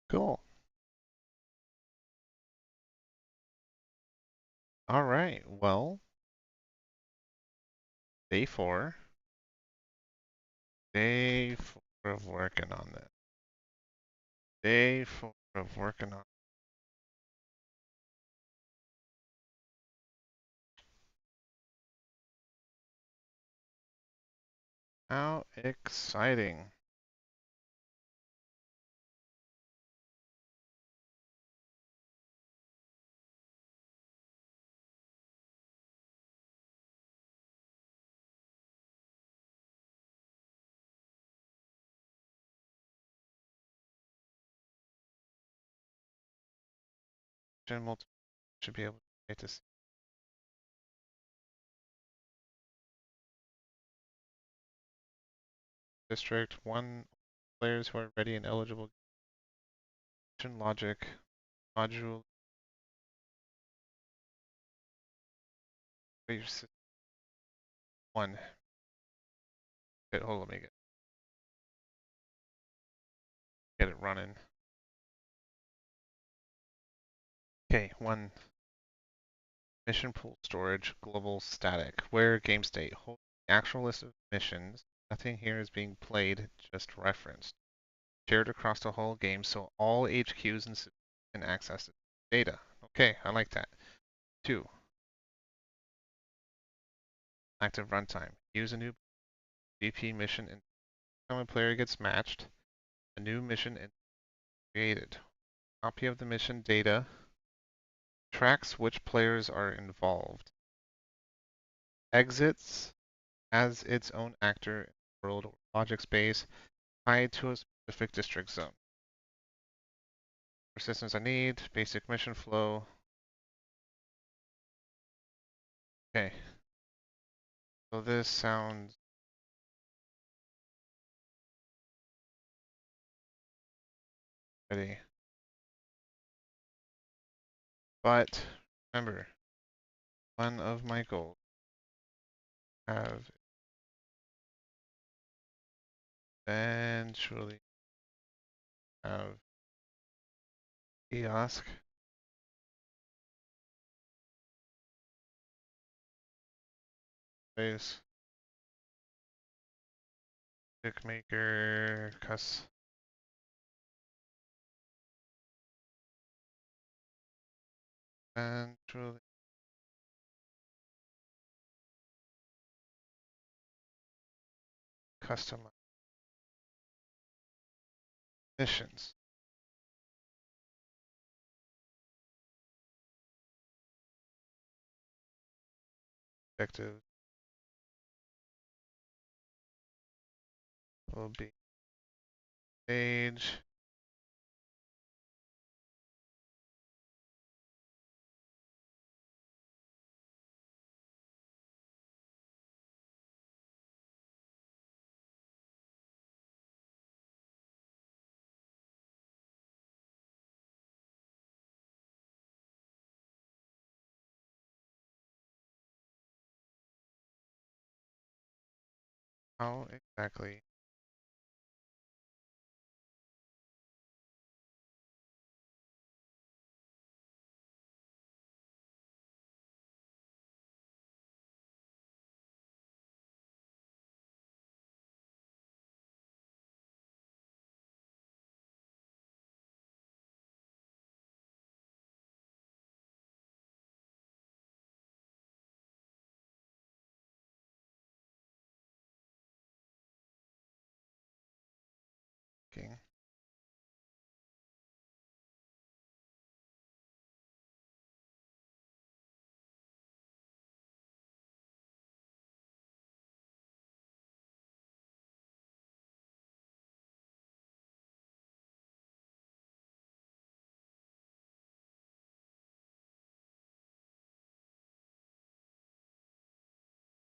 Cool. All right. Well, day four. Day four of working on this. Day four of working on. How exciting. Multiple should be able to get this district. One players who are ready and eligible. Logic module. One. Okay, hold on, let me get it running. Okay, one. Mission pool storage global static. Where game state. Hold the actual list of missions. Nothing here is being played, just referenced. Shared across the whole game so all HQs and systems can access the data. Okay, I like that. 2. Active runtime. Use a new VP mission and when a player gets matched, a new mission is created. Copy of the mission data tracks which players are involved. Exits as its own actor in the world or logic space tied to a specific district zone. For systems I need, basic mission flow. Okay. So this sounds ready. But remember, one of my goals have eventually have kiosk space maker eventually customize missions. Objective will be stage. How exactly?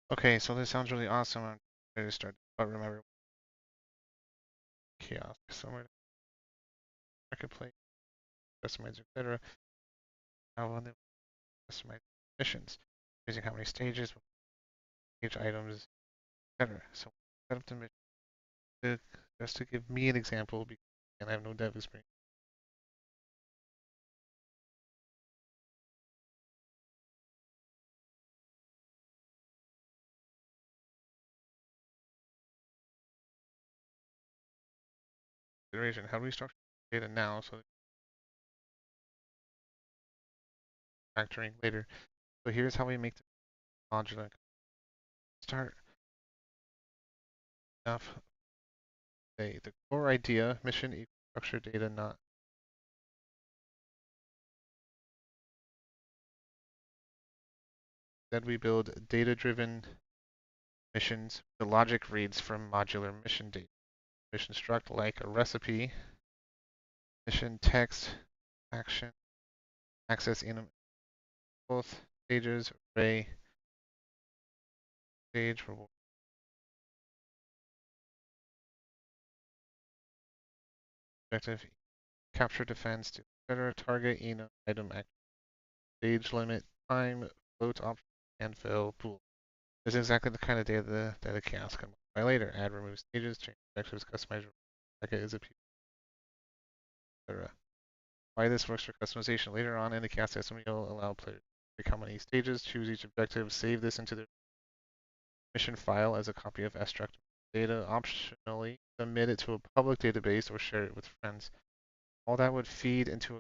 Okay, so this sounds really awesome. I'm ready to start. But remember, kiosk, somewhere marketplace, customize, etc. How will they customize missions? Using how many stages, each items, etc. So set up the mission. Just to give me an example, because I have no dev experience. iteration. How do we structure data now so that factoring later? So here's how we make the modular. Start enough. Say the core idea, mission equals structured data, not. Instead, we build data-driven missions. The logic reads from modular mission data. Mission struct like a recipe, mission text, action, access in both stages, array, stage, reward, objective, capture defense, to etc. Target, enum, item, act, stage limit, time, float option, and fill pool. This is exactly the kind of data that a kiosk can modify later. Add, remove stages, change objectives, customize, packet is a etc. Why this works for customization. Later on in the kiosk system, you'll allow players to pick how many stages, choose each objective, save this into their mission file as a copy of struct data, optionally submit it to a public database or share it with friends. All that would feed into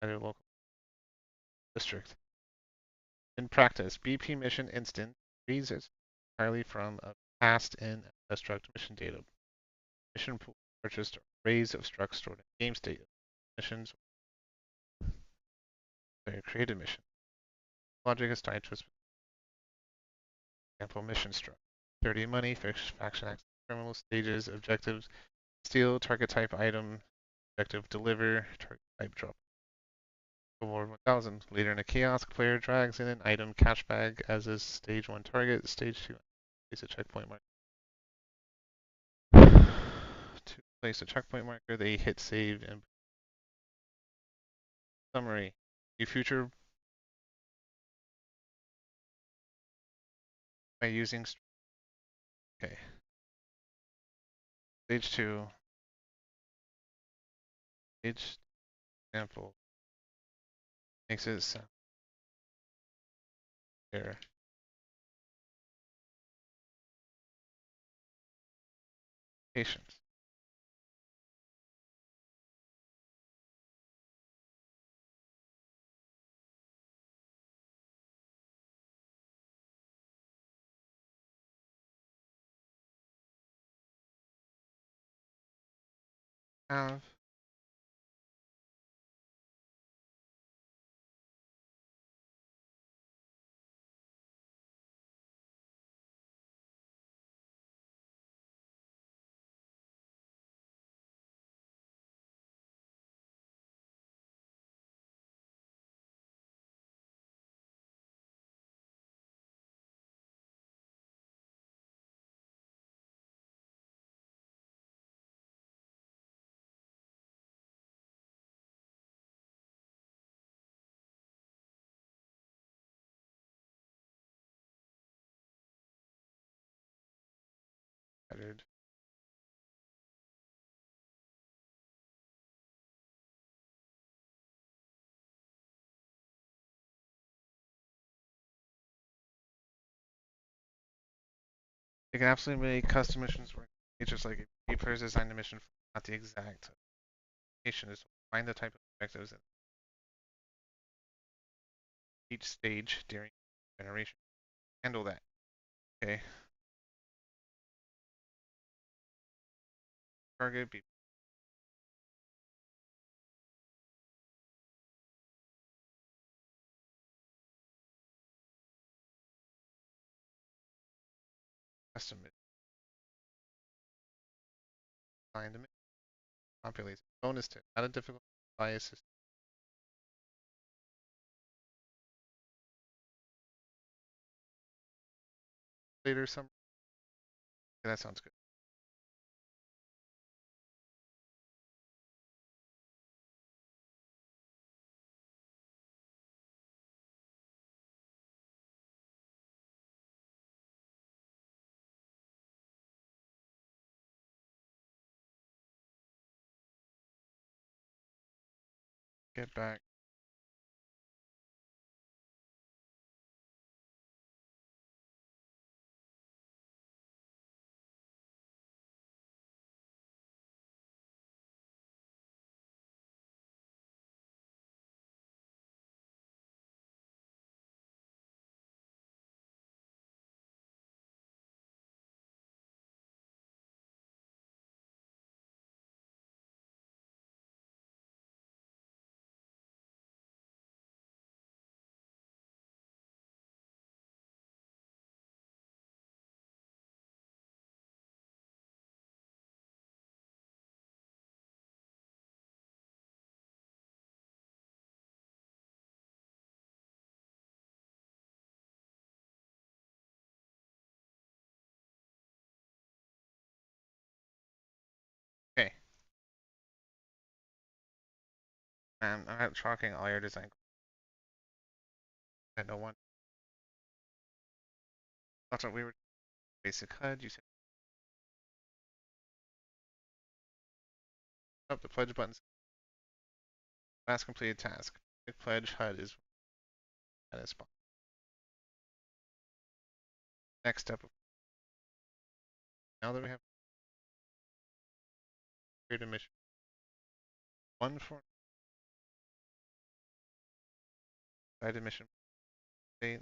a local district. In practice, BP mission instance reads it entirely from a past in struct mission data. Mission pool purchased arrays of structs stored in game state. Missions created mission. Logic is tied to a example mission struct. 30 money, faction access, terminal stages, objectives, steal, target type item, objective deliver, target type drop. Award 1000. Later in a kiosk, player drags in an item cash bag as a stage 1 target, stage 2 place a checkpoint marker. To place a checkpoint marker, they hit save and summary. You future by using okay. Stage 2. Stage example makes it sound there. Patience. Have added. They can absolutely make custom missions work. It's just like a players design the mission, not the exact location. Is find the type of objectives in each stage during generation. Handle that. Okay. Target be custom find the mission. Populate. Bonus tip. Not a difficult bias system. Later some. Okay, that sounds good. Get back. I'm not tracking all your design. I know one. That's what we were. Basic HUD. You said up the pledge buttons. Last completed task. The pledge HUD is at a spot. Next step. Now that we have created a mission, one for guided mission state.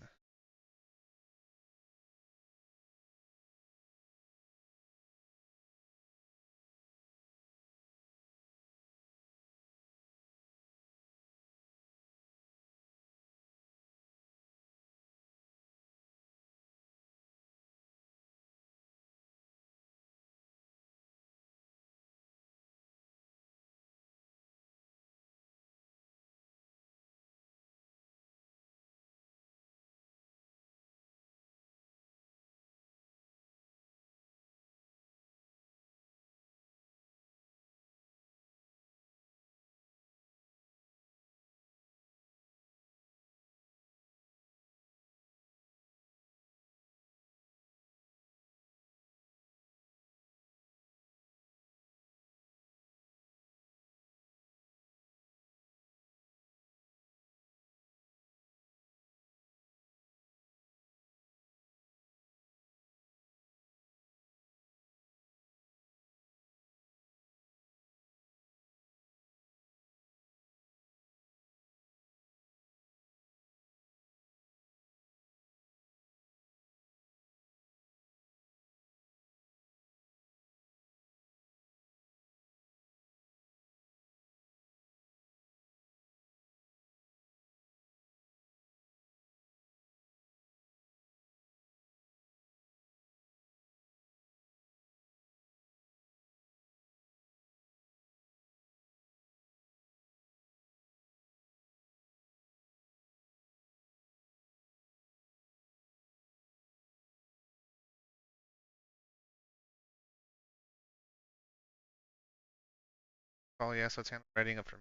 Oh yeah, so it's handling writing up from.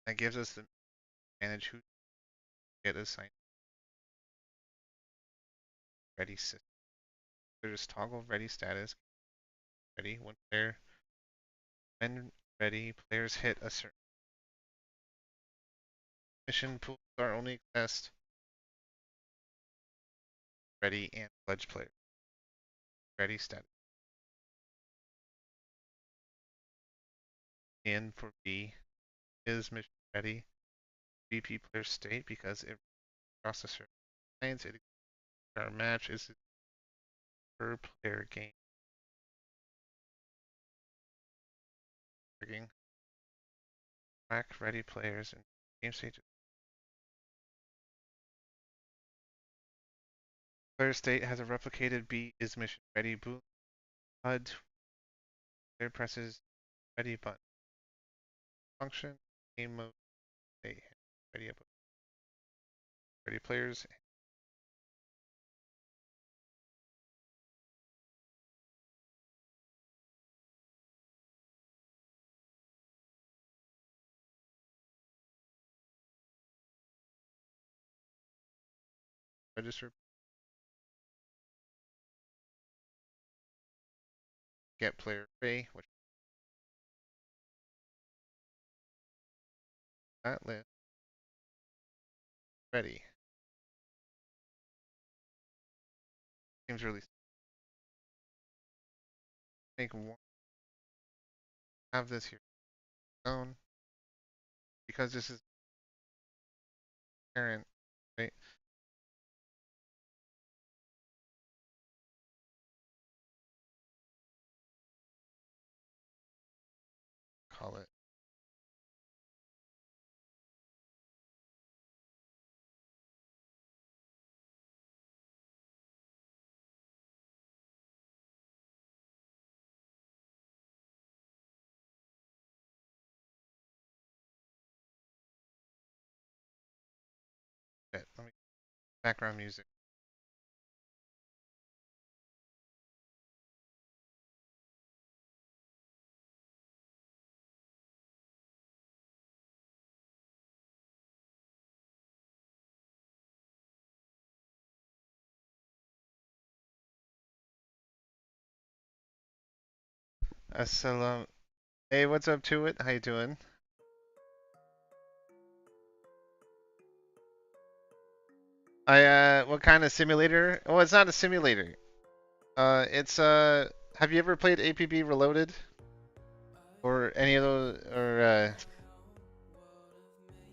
That gives us the manage who get assigned ready system. So just toggle ready status. Ready when ready, players hit a certain mission pools are only accessed ready and pledge player. Ready status. In for B is mission ready. BP player state because it across a certain lines. It our match is per player game. Track ready players and game state. Player state has a replicated B is mission ready boot HUD. Player presses ready button. Function game mode state ready up. Ready players. Register. Get player A, which that list ready. Seems really. I think one have this here zone because this is parent, right? Call it Let me background music. Assalam. Hey, what's up to it? How you doing? What kind of simulator? Oh, it's not a simulator. It's have you ever played APB Reloaded or any of those or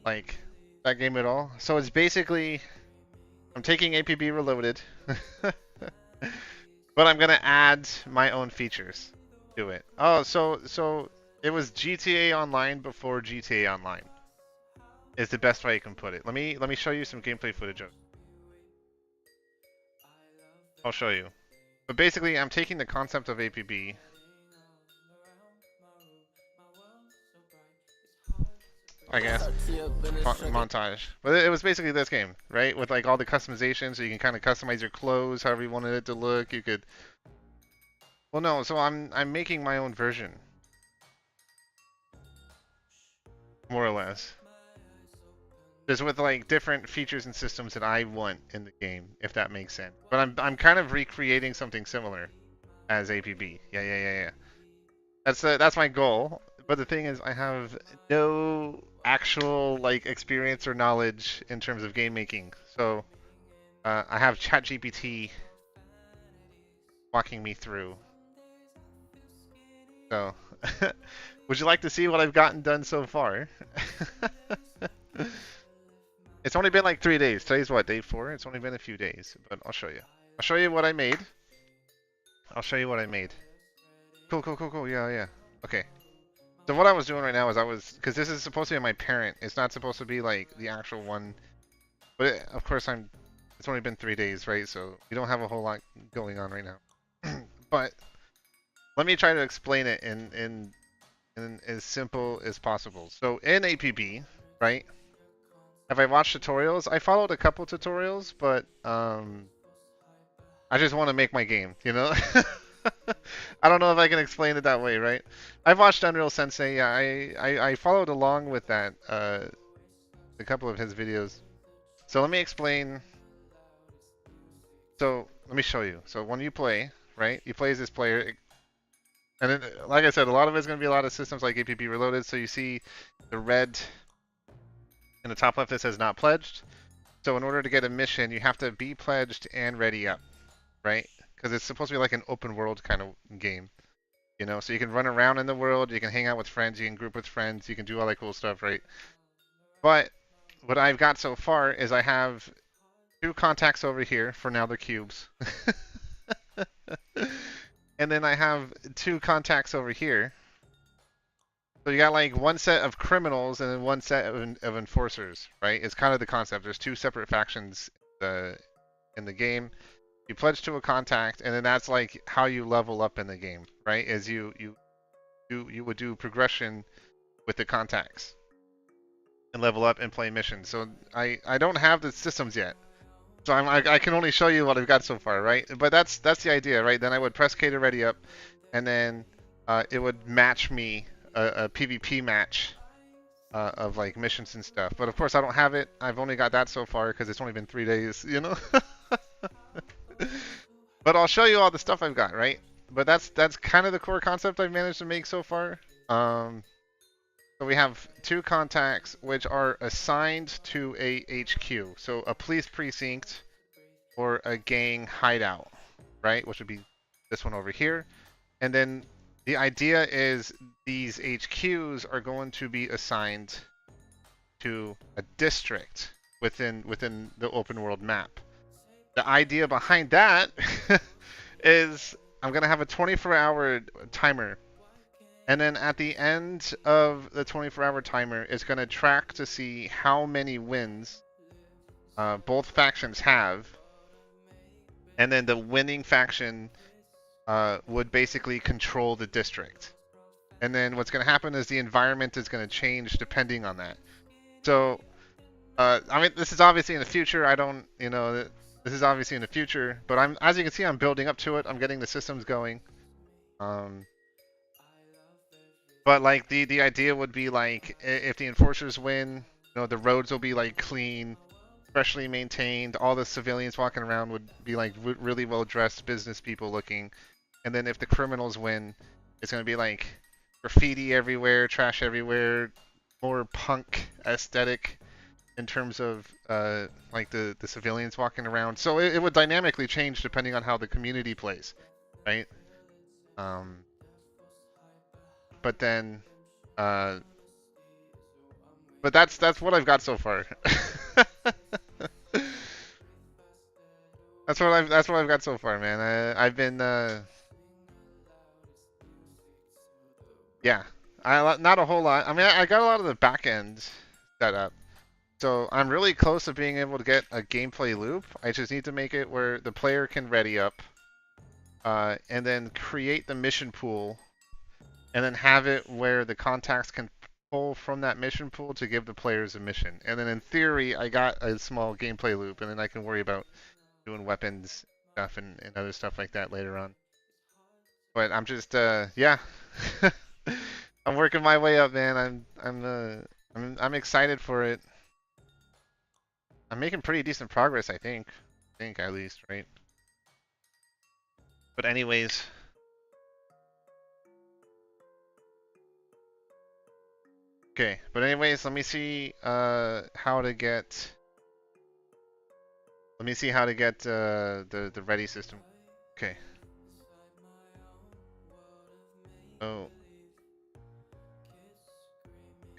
like that game at all? So it's basically I'm taking APB Reloaded, but I'm gonna add my own features to it. Oh, so it was GTA Online before GTA Online. Is the best way you can put it. Let me show you some gameplay footage of it. I'll show you. But basically, I'm taking the concept of APB, I guess, montage. But it was basically this game, right? With like all the customization, so you can kind of customize your clothes however you wanted it to look. You could. Well, no. So I'm making my own version, more or less. Just with like different features and systems that I want in the game, if that makes sense. But I'm kind of recreating something similar as APB. Yeah. That's my goal. But the thing is, I have no actual like experience or knowledge in terms of game making. So I have ChatGPT walking me through. So, would you like to see what I've gotten done so far? It's only been like 3 days. Today's what, day 4? It's only been a few days, but I'll show you. I'll show you what I made. I'll show you what I made. Cool. Yeah. Okay. So what I was doing right now is because this is supposed to be my parent. It's not supposed to be like the actual one. But of course it's only been 3 days, right? So we don't have a whole lot going on right now. But let me try to explain it in as simple as possible. So in APB, right? Have I watched tutorials? I followed a couple tutorials, but I just want to make my game, you know? I don't know if I can explain it that way, right? I've watched Unreal Sensei. Yeah, I followed along with that, a couple of his videos. So let me explain. So let me show you. So when you play, right? You play as this player, and then, like I said, a lot of it's going to be a lot of systems like APB Reloaded. So you see the red in the top left that says not pledged. So in order to get a mission, you have to be pledged and ready up, right? Because it's supposed to be like an open world kind of game, you know? So you can run around in the world, you can hang out with friends, you can group with friends, you can do all that cool stuff, right? But what I've got so far is I have 2 contacts over here. For now, they're cubes. And then I have 2 contacts over here. So you got like one set of criminals and then one set of enforcers, right? It's kind of the concept. There's 2 separate factions in the game. You pledge to a contact, and then that's like how you level up in the game, right? As you would do progression with the contacts and level up and play missions. So I don't have the systems yet. So I can only show you what I've got so far, right? But that's the idea, right? Then I would press K to ready up, and then it would match me a PvP match of like missions and stuff. But of course I don't have it. I've only got that so far because it's only been 3 days, you know. But I'll show you all the stuff I've got, right? But that's kind of the core concept I've managed to make so far. So we have 2 contacts which are assigned to a HQ. So a police precinct or a gang hideout, right? Which would be this one over here. And then the idea is these HQs are going to be assigned to a district within the open world map. The idea behind that is I'm going to have a 24-hour timer. And then at the end of the 24-hour timer, it's going to track to see how many wins both factions have. And then the winning faction would basically control the district. And then what's going to happen is the environment is going to change depending on that. So, I mean, this is obviously in the future. I don't, you know, this is obviously in the future. But as you can see, I'm building up to it. I'm getting the systems going. But like the idea would be like if the enforcers win, you know, the roads will be like clean, freshly maintained. All the civilians walking around would be like really well dressed business people looking. And then if the criminals win, It's gonna be like graffiti everywhere, trash everywhere, more punk aesthetic in terms of like the civilians walking around. So it would dynamically change depending on how the community plays, right? Um, but then, uh, but that's what I've got so far. That's what I've got so far, man. I've been yeah, not a whole lot. I mean, I got a lot of the back end set up. So I'm really close to being able to get a gameplay loop. I just need to make it where the player can ready up, and then create the mission pool, and then have it where the contacts can pull from that mission pool to give the players a mission. And then in theory, I got a small gameplay loop, and then I can worry about doing weapons stuff and other stuff like that later on. But I'm just yeah. I'm working my way up, man. I'm excited for it. I'm making pretty decent progress, I think. I think at least, right? But anyways, okay. But anyways, let me see how to get. Let me see how to get the ready system. Okay. Oh.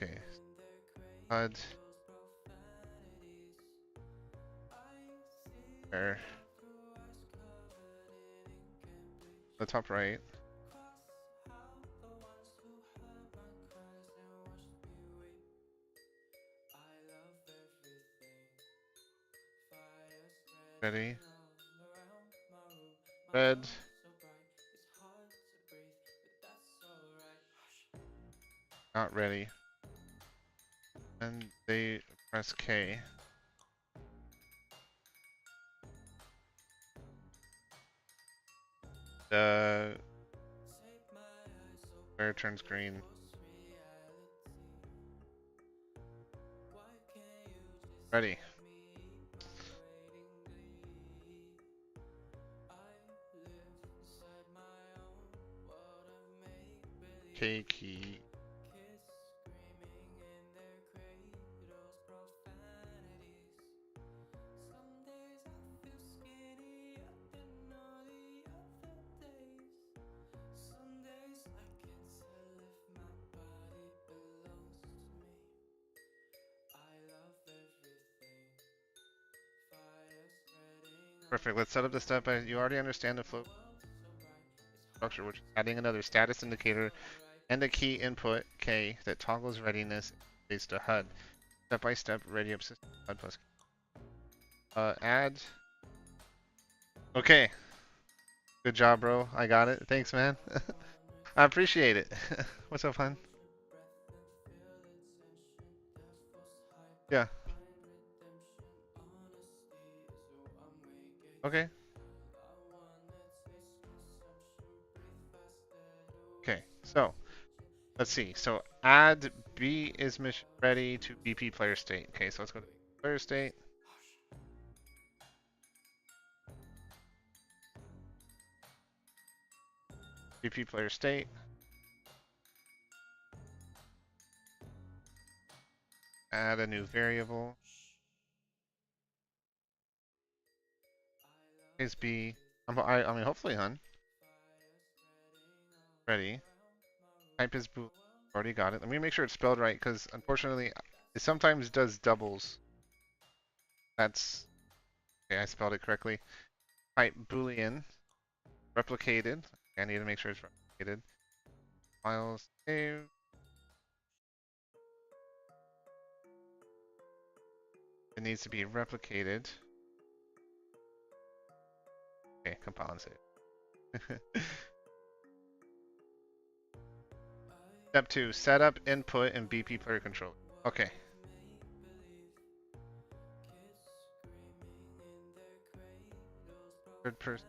Okay. HUD. There. The top right. Ready. Red. Not ready. And they press K. The where it turns green. Ready. K key. Perfect. Let's set up the step. You already understand the flow structure, which is adding another status indicator and a key input K that toggles readiness based to HUD. Step by step, ready up system HUD plus. Add. Okay. Good job, bro. I got it. Thanks, man. I appreciate it. What's up, hon? Yeah. Okay. Okay. So let's see. So add B is mission ready to BP player state. Okay. So let's go to player state. BP player state. Add a new variable. Is B. I mean, hopefully, hun. Ready. Type is bool. Already got it. Let me make sure it's spelled right, because unfortunately, it sometimes does doubles. That's okay. I spelled it correctly. Type boolean replicated. I need to make sure it's replicated. Files save. It needs to be replicated. Okay, compile and save. Step 2, set up input and BP player controller. Okay. Third person.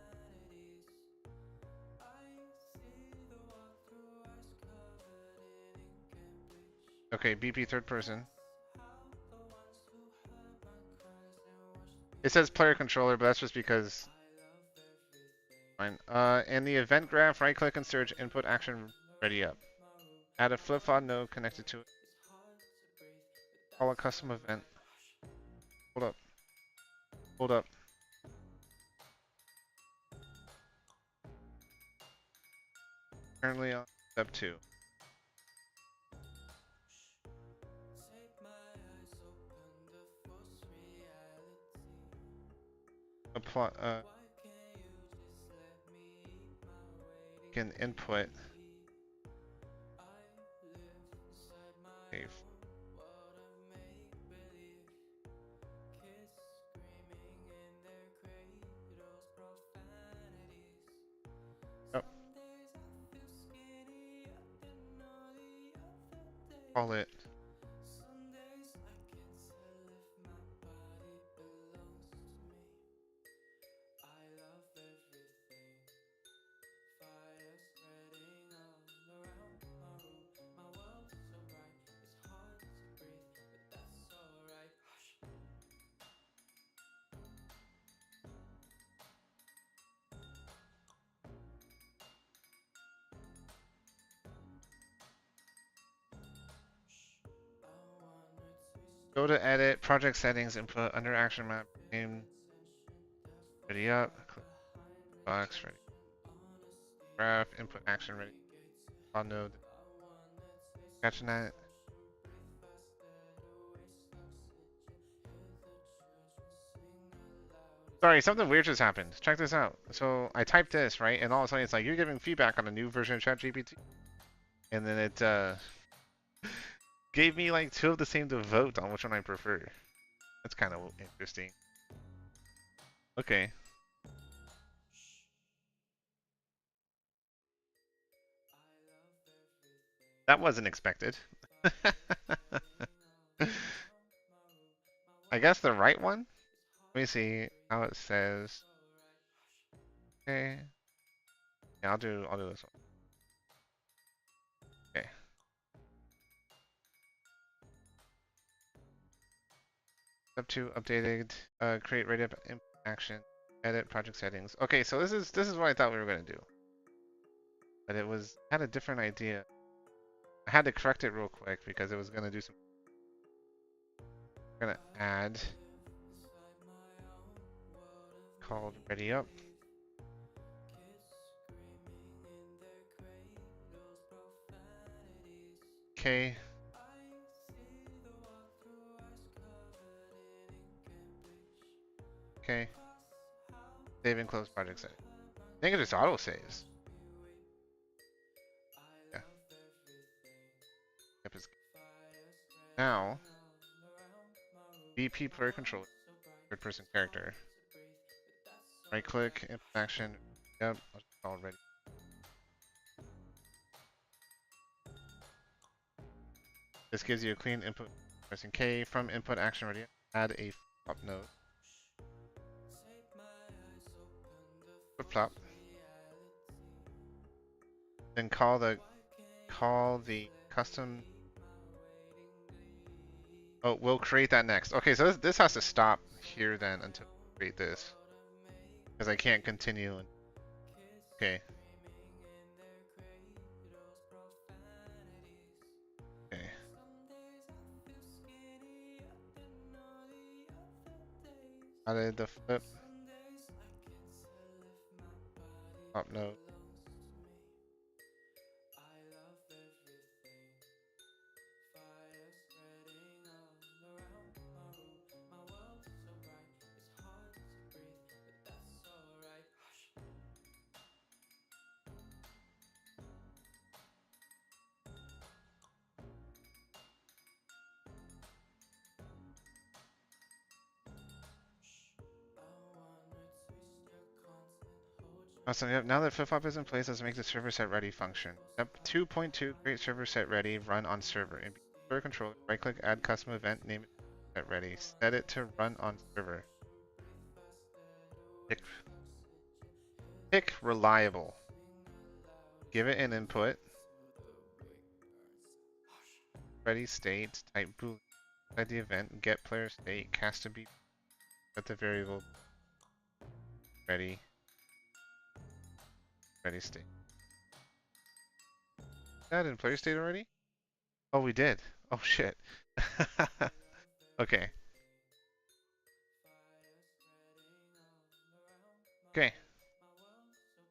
Okay, BP third person. It says player controller, but that's just because fine. In the event graph, right click and search input action ready up. Add a flip-flop node connected to it. Call a custom event. Hold up. Hold up. Currently on step 2. Apply, can input. Okay. Oh, call it. Go to edit, project settings, input under action map, name, ready up, click box, ready, graph, input action ready, on node, catching that. Sorry, something weird just happened. Check this out. So I typed this, right? And all of a sudden it's like, you're giving feedback on a new version of ChatGPT. And then it gave me like 2 of the same to vote on which one I prefer. That's kind of interesting. Okay. That wasn't expected. I guess the right one? Let me see how it says. Okay. Yeah, I'll do this one. Okay. Step 2 updated. Create ready up input action. Edit project settings. Okay, so this is what I thought we were gonna do. But it had a different idea. I had to correct it real quick because it was gonna do some. Gonna add called ready up. Okay. Okay. Save and close project setting. I think it just auto saves. Yeah. Yep, now BP player controller, third person character. Right click, input action. Yep, already. This gives you a clean input. Pressing K from input action ready. Add a flop node. Flip flop. Then call the custom. Oh, we'll create that next. Okay, so this has to stop here then until we create this, because I can't continue. Okay. Okay. Added the flip flop node. Awesome. Yep. Now that flip-flop is in place, let's make the server set ready function. Step 2.2, create server set ready, run on server. In server controller, right click, add custom event, name it set ready. Set it to run on server. Pick reliable. Give it an input. Ready state, type boolean. Inside the event, get player state, cast to be, set the variable ready. Ready state. That in player state already? Oh, we did. Oh shit. Okay. Okay.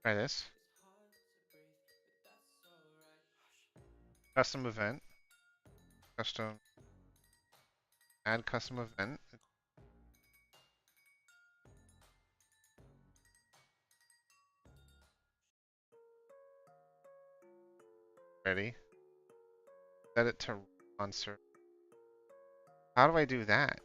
Try this. Custom event. Custom. Add custom event. Ready. Set it to on server. How do I do that?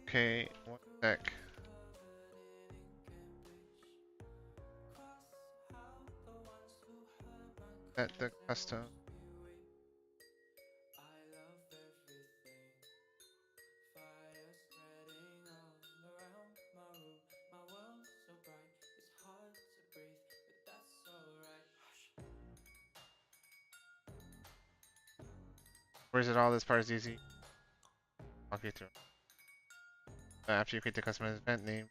Okay, one sec. Set the custom. Where's it all? This part is easy. Walk you through. After you create the custom event name,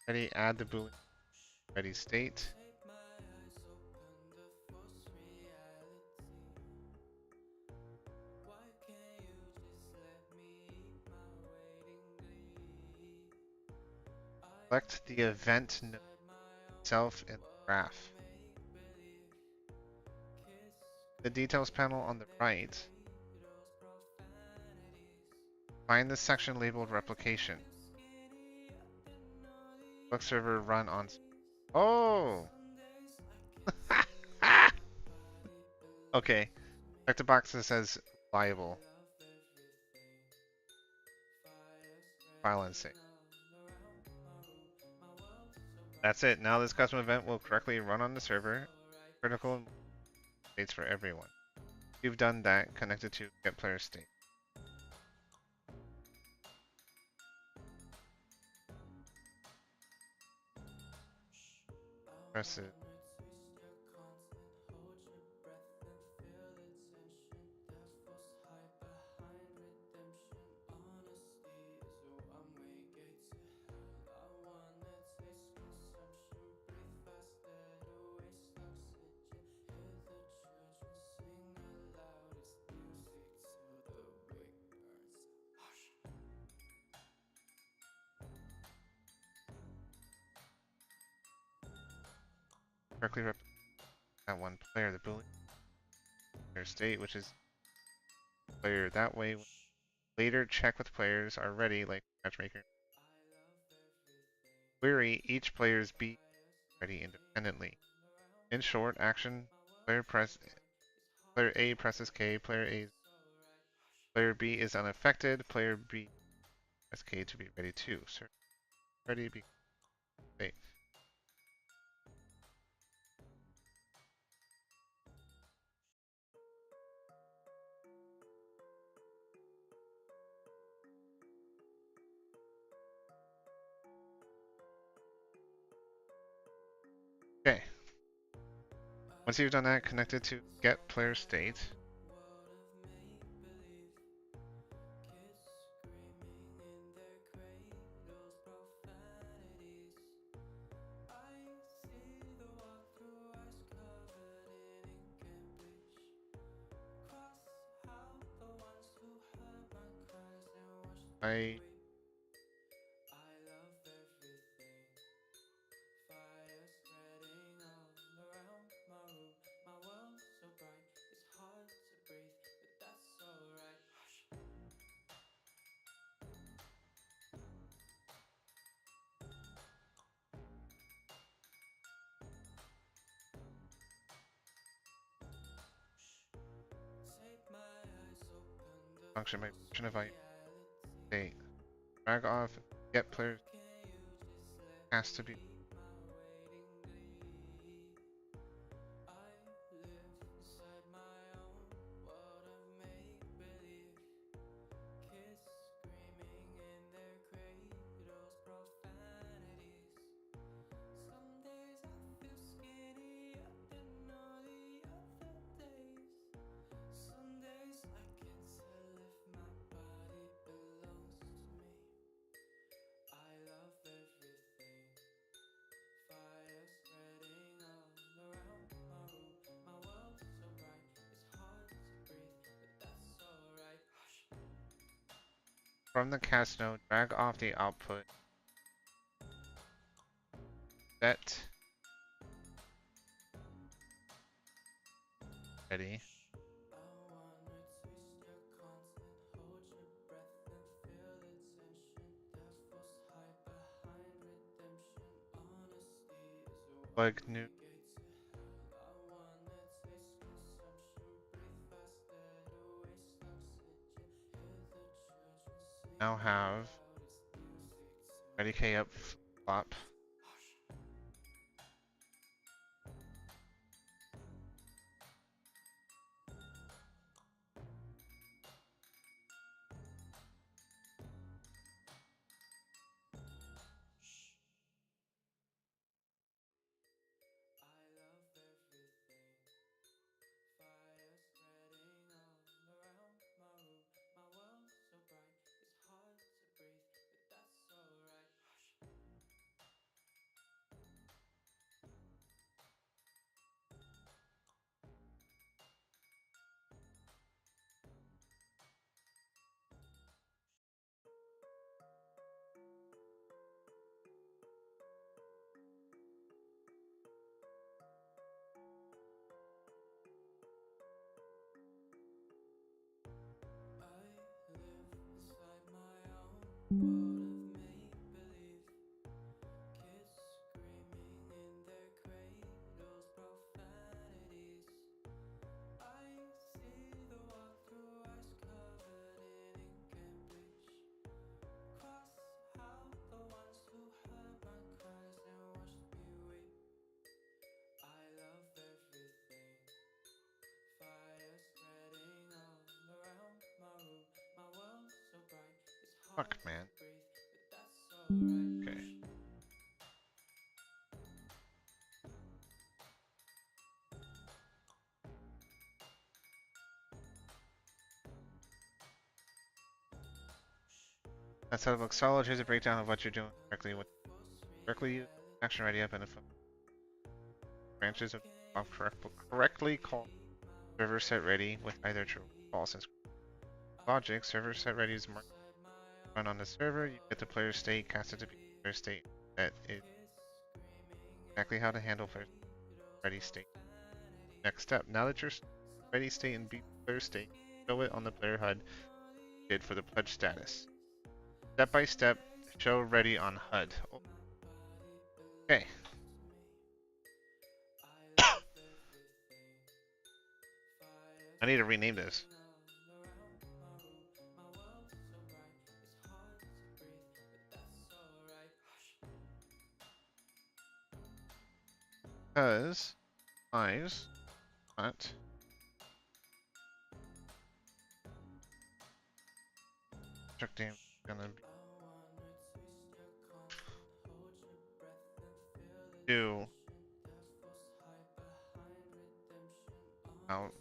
ready, add the boolean ready state. Select the event node itself in the graph. The details panel on the right. Find the section labeled replication. Book server run on. Oh! Okay. Check the box that says reliable. File and save. That's it. Now this custom event will correctly run on the server. Critical states for everyone. You've done that. Connected to get player state. Press it. Correctly represent that one player. The boolean player state, which is player. That way, later check with players are ready, like matchmaker. Query each player's B ready independently. In short, action player A presses K, player B is unaffected, player B press K to be ready too. So ready be wait. Okay. Once you've done that, connect it to get player state. I function by function of I state. Drag off get player has to be From the cast node, drag off the output. Set ready. Plug new. Now have ready K up flop. Fuck, man. Okay. That's how it looks solid. Here's a breakdown of what you're doing correctly. What correctly use action ready up and if branches of correctly called server set ready with either true or false. And logic, server set ready is marked run on the server. You get the player state, cast it to be player state. That is exactly how to handle player ready state. Next step. Now that your ready state and be player state, show it on the player HUD did for the pledge status. Step by step, show ready on HUD. Okay. I need to rename this. Because eyes not projecting gonna do out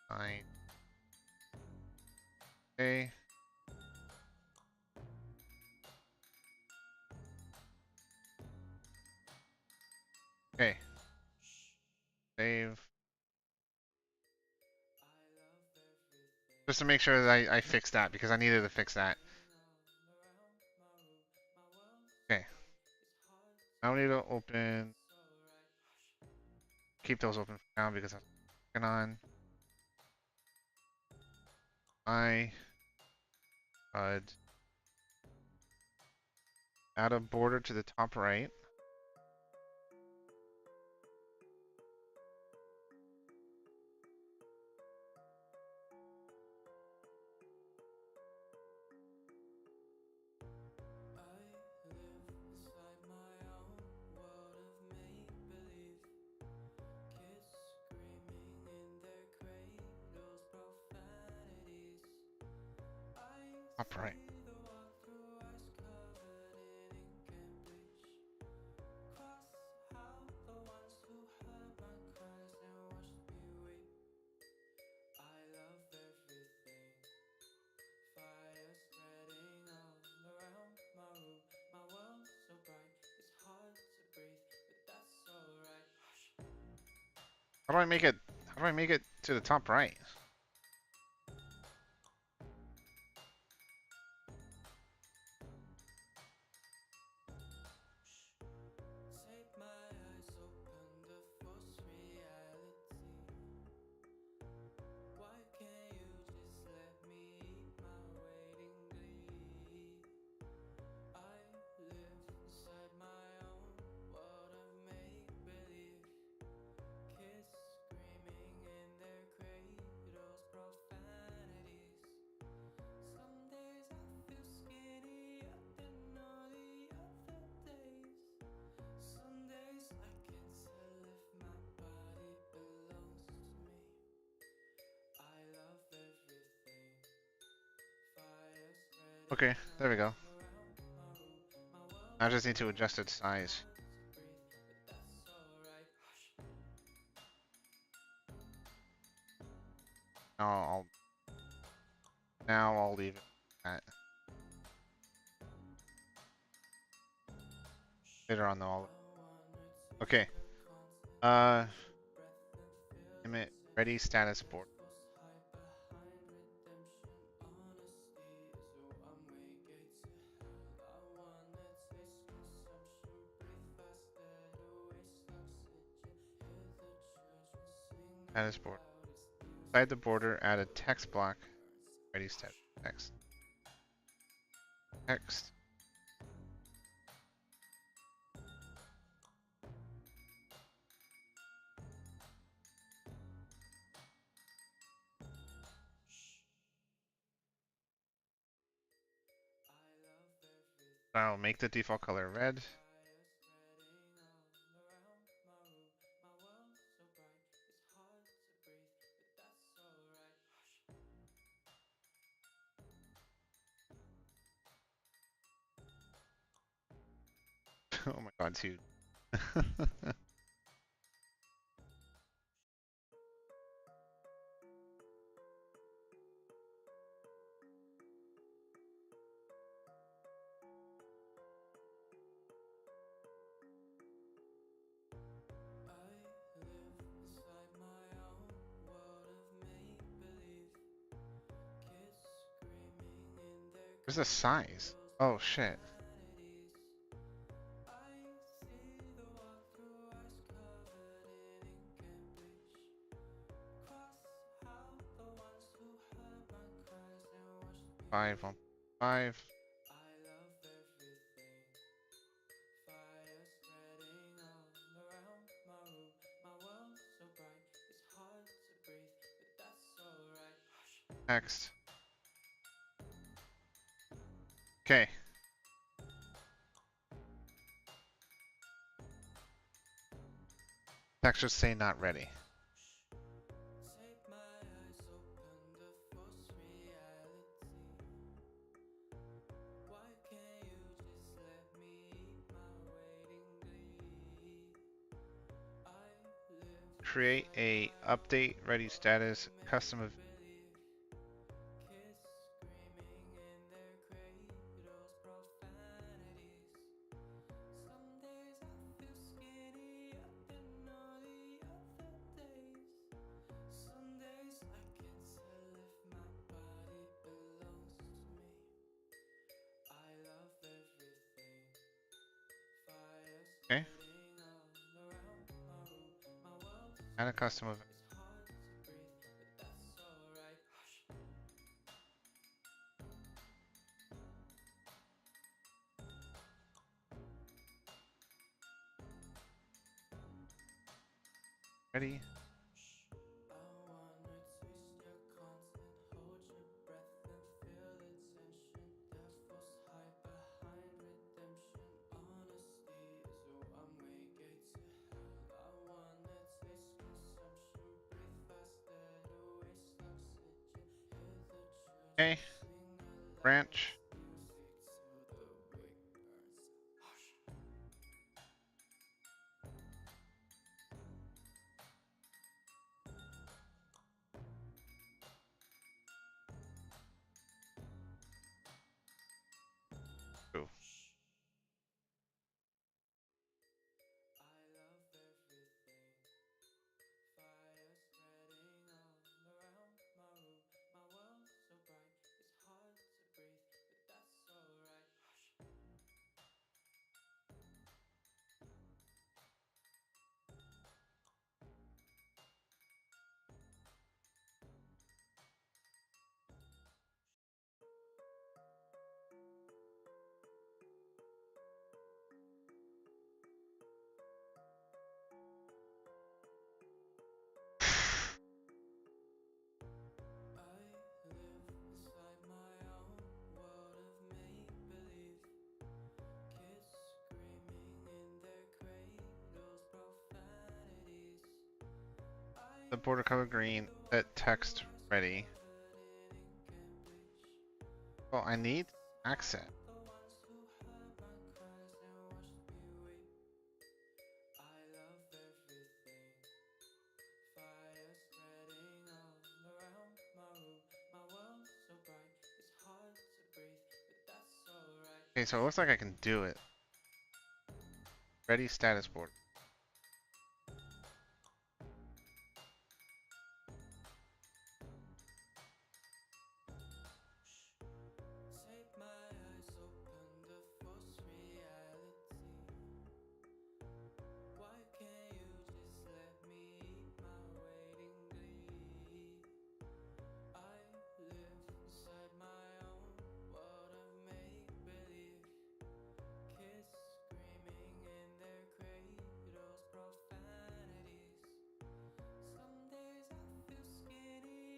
I A. Okay. Save. Just to make sure that I fix that because I needed to fix that. Okay. Now we need to open. Keep those open for now because I'm working on I HUD. Add a border to the top right. Top right. How do I make it? How do I make it to the top right? Okay, there we go. I just need to adjust its size. Now I'll leave it at later on though. Okay. Uh, Emit ready status board. Status board. Inside the border, add a text block. Ready status text. Text. I'll make the default color red. Oh my god, dude. Where's the size? Oh shit. Five on five. Text. Okay. Text just say not ready. Create a update ready status custom of okay. Add a custom event. Ready. Okay. Branch. Ooh. the border color green. Set text ready. Oh, I need accent. Okay, so it looks like I can do it. Ready status board.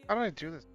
How do I do this?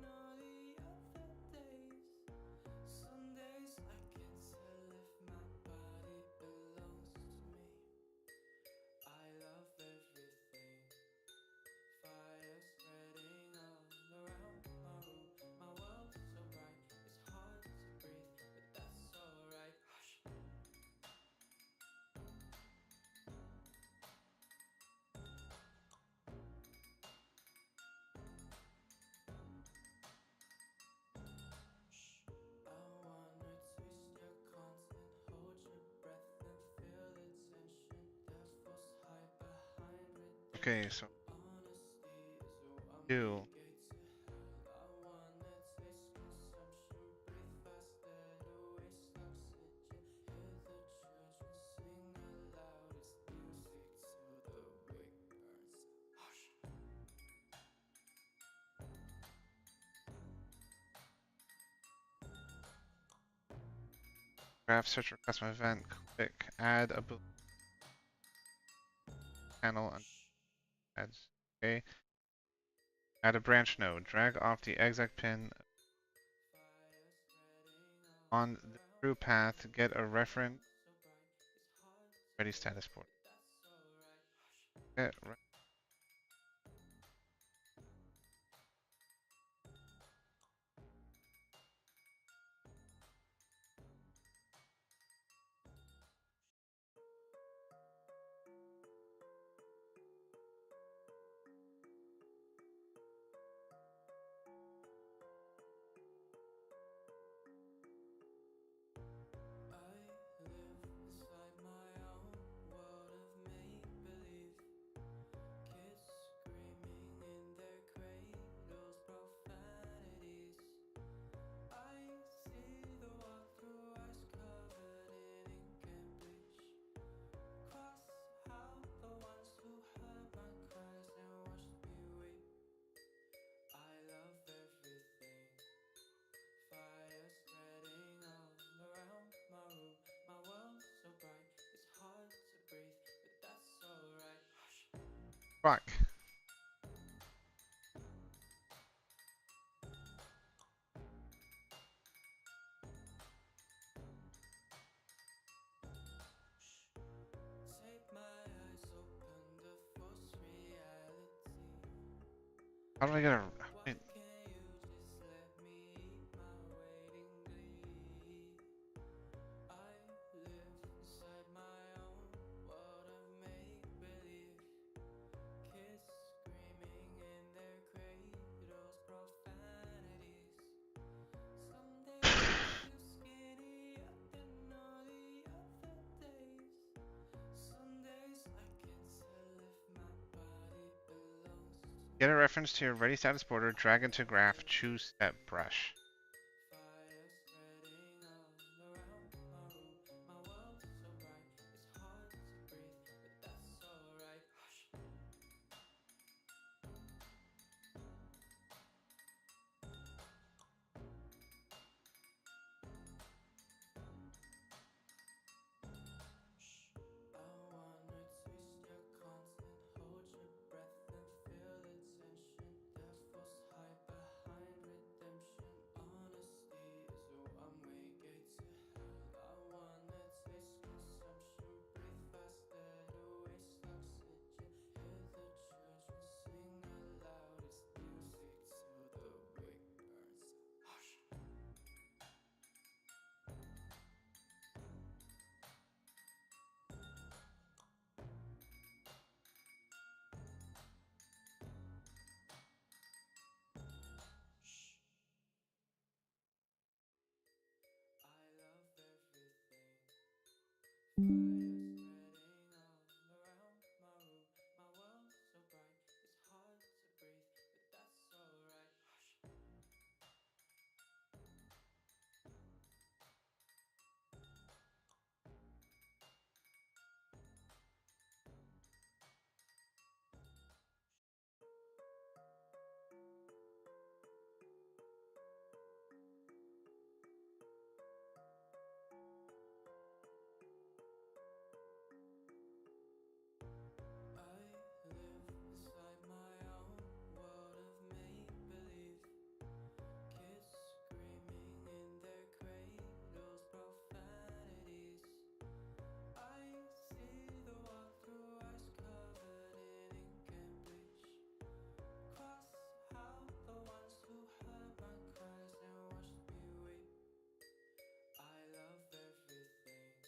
Okay, so do. Graph search or custom event. Click add a panel on ads. Okay. Add a branch node. Drag off the exec pin on the through path. Get a reference. Ready status board. Get fuck. How do I get a? Wait. Get a reference to your ready status border. Drag into graph. Choose step brush.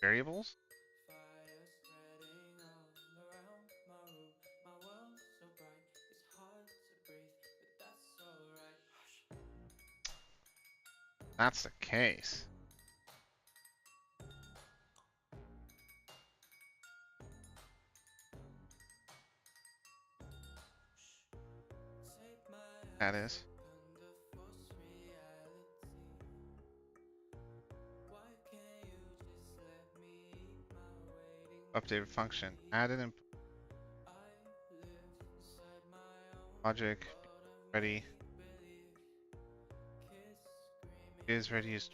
variables? That's the case. That is. Updated function. Added input. Logic. Ready. Is ready is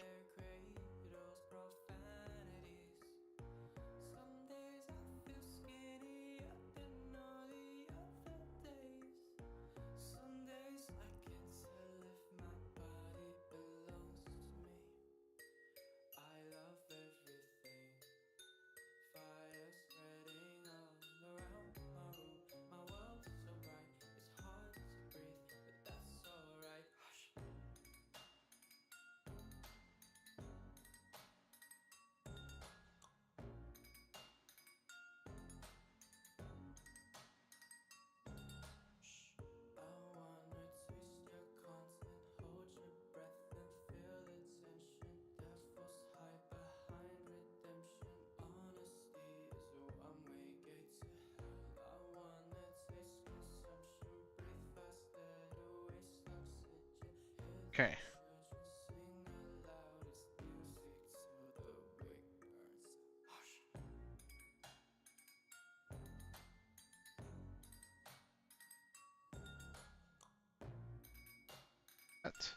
okay. What?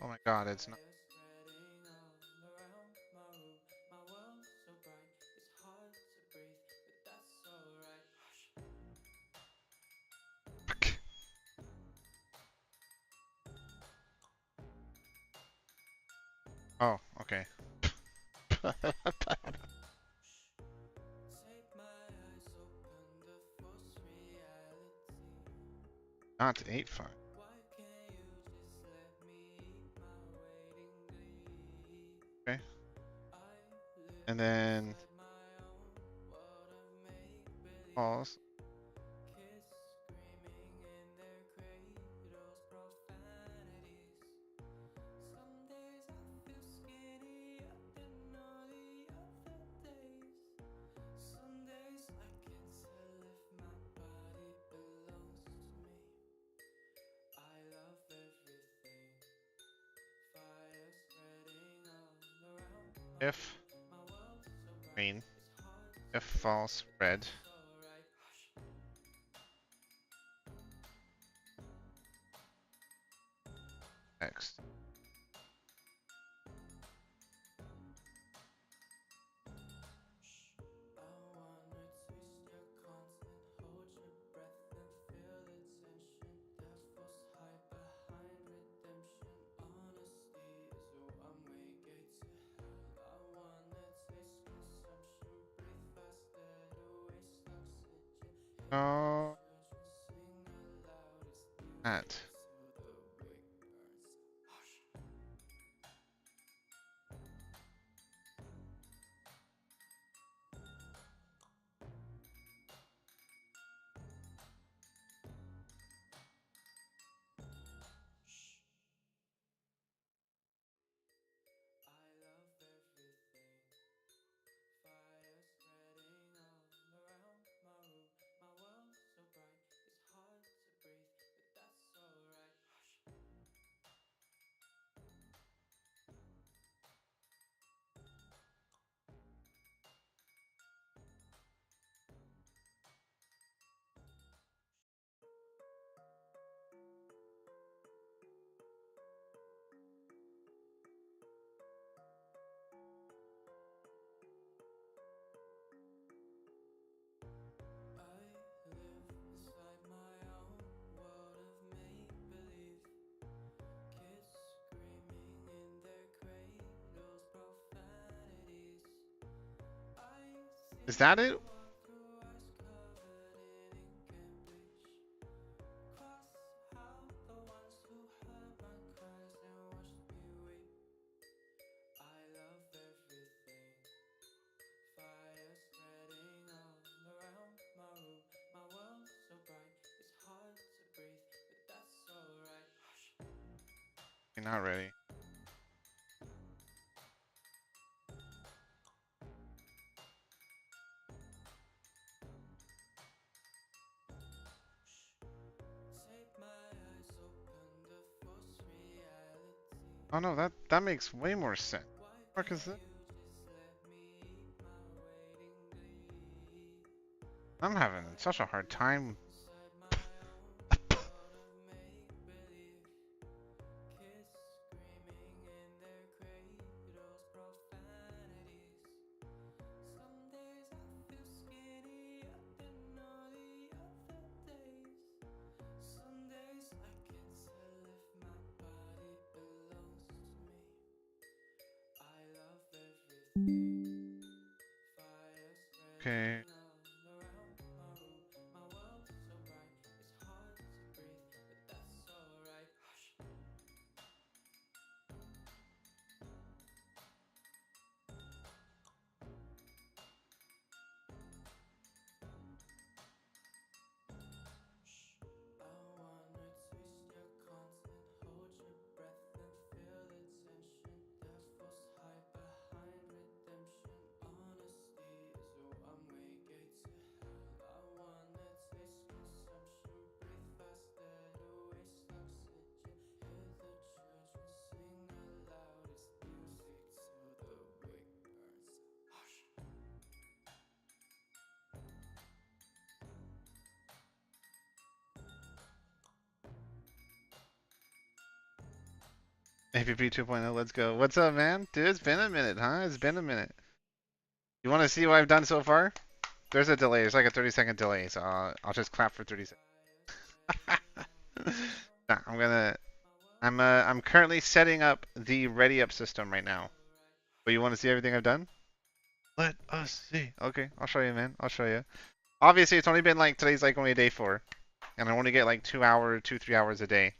Oh my god, it's not. Oh, okay. Not 8-5. Okay. And then pause. If green, if false, red. Next. Oh, that. Is that it? You're not ready. Oh no, that makes way more sense. What the fuck is this? I'm having such a hard time. Okay. APB 2.0, let's go. What's up, man? Dude, it's been a minute, huh? It's been a minute. You want to see what I've done so far? There's a delay. There's like a 30-second delay, so I'll just clap for 30 seconds. Nah, I'm currently setting up the ready up system right now. But you want to see everything I've done? Let us see. Okay, I'll show you, man. I'll show you. Obviously, it's only been like today's like only day 4, and I only get like 3 hours a day.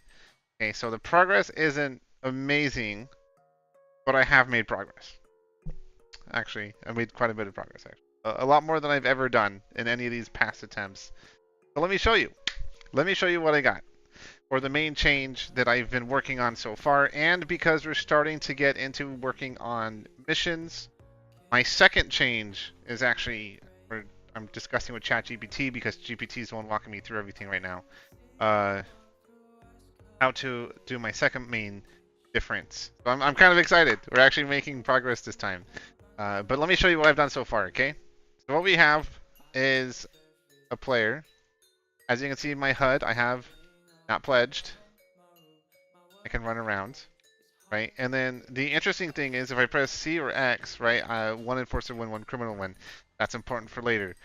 Okay, so the progress isn't amazing, but I have made progress. Actually, I made quite a bit of progress. Actually, a lot more than I've ever done in any of these past attempts. So let me show you. Let me show you what I got, or the main change that I've been working on so far, and because we're starting to get into working on missions. My second change is actually, I'm discussing with ChatGPT because GPT is the one walking me through everything right now. How to do my second main difference. So I'm kind of excited. We're actually making progress this time. But let me show you what I've done so far, okay? So what we have is a player. As you can see in my HUD, I have not pledged. I can run around, right? And then the interesting thing is if I press C or X, right, one enforcer win, one criminal win. That's important for later,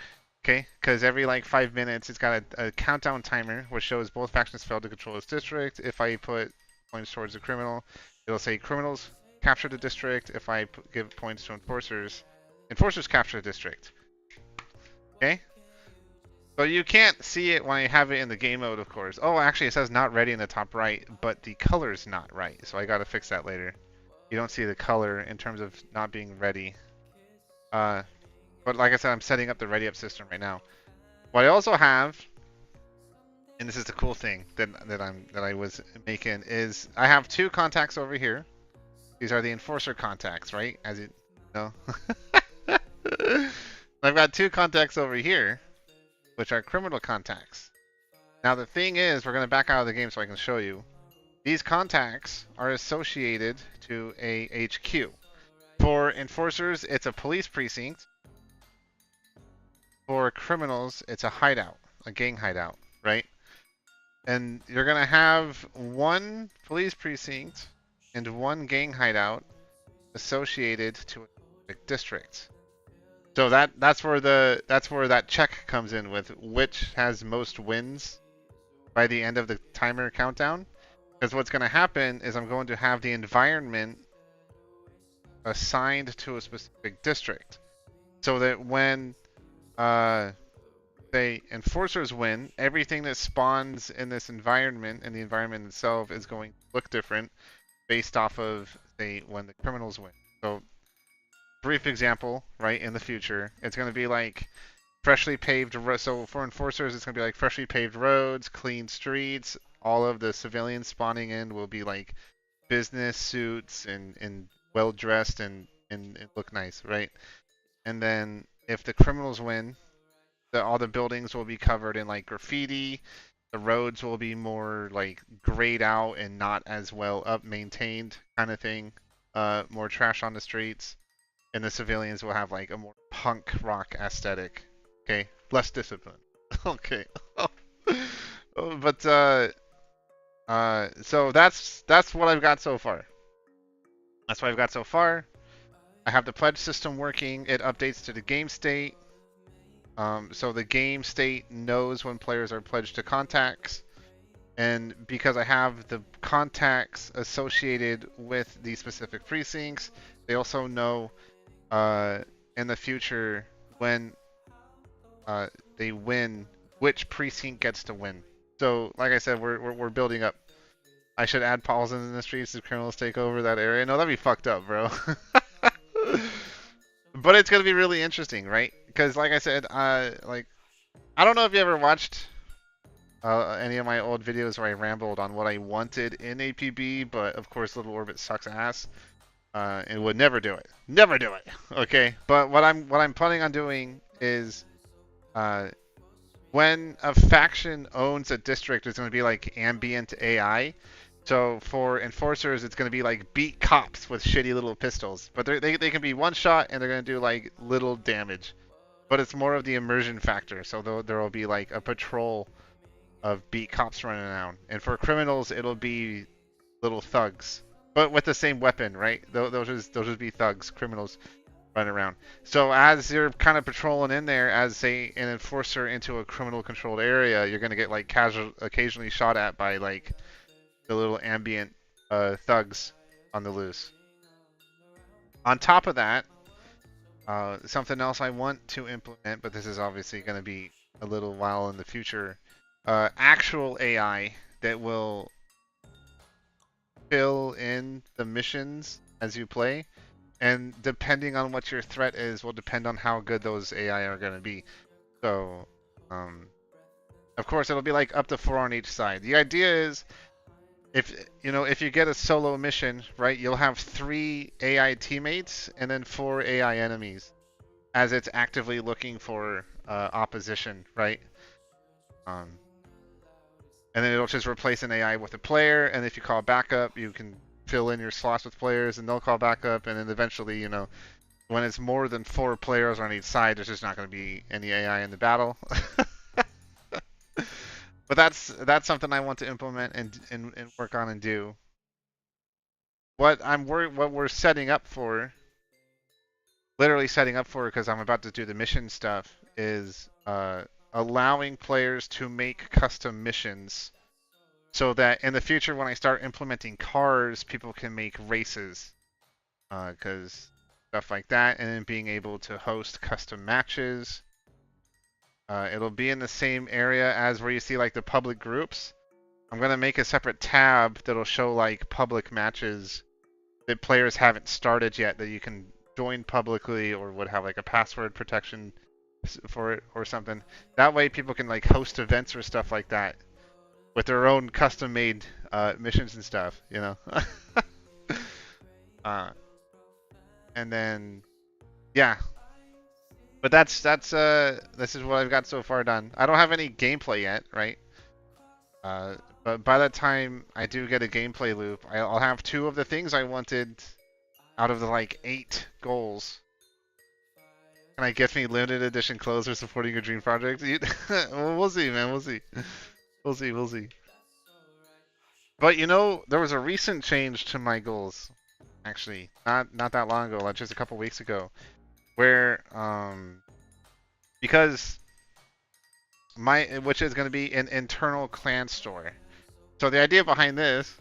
okay? Because every like 5 minutes, it's got a countdown timer which shows both factions failed to control this district. If I put points towards the criminal, it'll say criminals capture the district. If I give points to enforcers, enforcers capture the district. Okay? So you can't see it when I have it in the game mode, of course. Oh, actually, it says not ready in the top right, but the color's not right, so I gotta fix that later. You don't see the color in terms of not being ready. But like I said, I'm setting up the ready up system right now. What I also have, and this is the cool thing that I was making, is I have 2 contacts over here. These are the enforcer contacts, right? As you know. I've got 2 contacts over here, which are criminal contacts. Now the thing is, we're going to back out of the game so I can show you. These contacts are associated to a HQ. For enforcers, it's a police precinct. For criminals, it's a hideout, a gang hideout, right? And you're going to have 1 police precinct and 1 gang hideout associated to a specific district. So that's where that check comes in with which has most wins by the end of the timer countdown. Because what's going to happen is I'm going to have the environment assigned to a specific district, so that when say enforcers win, everything that spawns in this environment and the environment itself is going to look different based off of say when the criminals win. So brief example, right, in the future, it's going to be like freshly paved so for enforcers it's going to be like freshly paved roads, clean streets, all of the civilians spawning in will be like business suits and well dressed and look nice, right? And then if the criminals win, all the buildings will be covered in like graffiti. The roads will be more like grayed out and not as well up maintained kind of thing. More trash on the streets, and the civilians will have like a more punk rock aesthetic. Okay, less discipline. Okay. But so that's what I've got so far. That's what I've got so far. I have the pledge system working. It updates to the game state. So the game state knows when players are pledged to contacts. And because I have the contacts associated with the specific precincts, they also know in the future when they win, which precinct gets to win. So, like I said, we're building up. I should add pausing in the streets if criminals take over that area. No, that'd be fucked up, bro. But it's gonna be really interesting, right? Because, like I said, like I don't know if you ever watched any of my old videos where I rambled on what I wanted in APB, but of course, Little Orbit sucks ass and would never do it. Never do it. Okay, but what I'm planning on doing is uh, when a faction owns a district, it's going to be like ambient AI. So for enforcers, it's going to be like beat cops with shitty little pistols, but they can be one shot and they're going to do like little damage. But it's more of the immersion factor. So there will be like a patrol of beat cops running around, and for criminals, it'll be little thugs, but with the same weapon, right? Those just be thugs, criminals running around. So as you're kind of patrolling in there as say an enforcer into a criminal controlled area, you're gonna get like occasionally shot at by like the little ambient thugs on the loose. On top of that, something else I want to implement, but this is obviously going to be a little while in the future, actual AI that will fill in the missions as you play, and depending on what your threat is, will depend on how good those AI are going to be. So, of course, it'll be like up to 4 on each side. The idea is, if you get a solo mission, right, you'll have 3 AI teammates and then 4 AI enemies, as it's actively looking for opposition, right? And then it'll just replace an AI with a player, and if you call backup, you can fill in your slots with players, and they'll call backup, and then eventually, when it's more than 4 players on each side, there's just not going to be any AI in the battle. But that's something I want to implement and work on and do. What we're setting up for, literally setting up for, because I'm about to do the mission stuff, is allowing players to make custom missions so that in the future when I start implementing cars, people can make races, because stuff like that, and then being able to host custom matches. It'll be in the same area as where you see like the public groups. I'm going to make a separate tab that'll show like public matches that players haven't started yet that you can join publicly or would have like a password protection for it or something. That way people can like host events or stuff like that with their own custom-made missions and stuff, and then, yeah. But this is what I've got so far done. I don't have any gameplay yet, right? But by the time I do get a gameplay loop, I'll have 2 of the things I wanted out of the like 8 goals. Can I get me limited edition clothes for supporting your dream project? Well, we'll see, man. We'll see. We'll see. But there was a recent change to my goals, actually, not that long ago, like just a couple weeks ago, where because which is going to be an internal clan store. So the idea behind this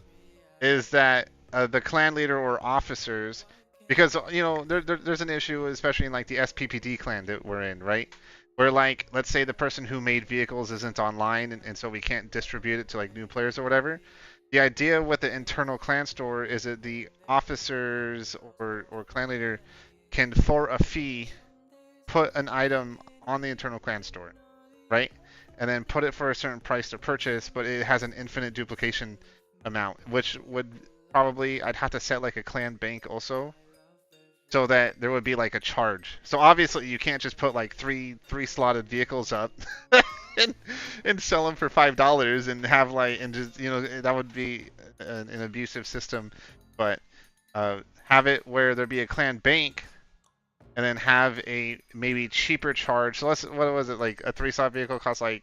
is that the clan leader or officers, because there's an issue, especially in like the SPPD clan that we're in, right? Where like, let's say the person who made vehicles isn't online, and so we can't distribute it to like new players or whatever. The idea with the internal clan store is that the officers or clan leader can, for a fee, put an item on the internal clan store, right? And then put it for a certain price to purchase, but it has an infinite duplication amount, which would probably, I'd have to set like a clan bank also, so that there would be like a charge. So obviously you can't just put like three slotted vehicles up and, and sell them for $5 and have like, and just, you know, that would be an abusive system. But have it where there be a clan bank, and then have a maybe cheaper charge. So let's, what was it, like a 3-slot vehicle costs like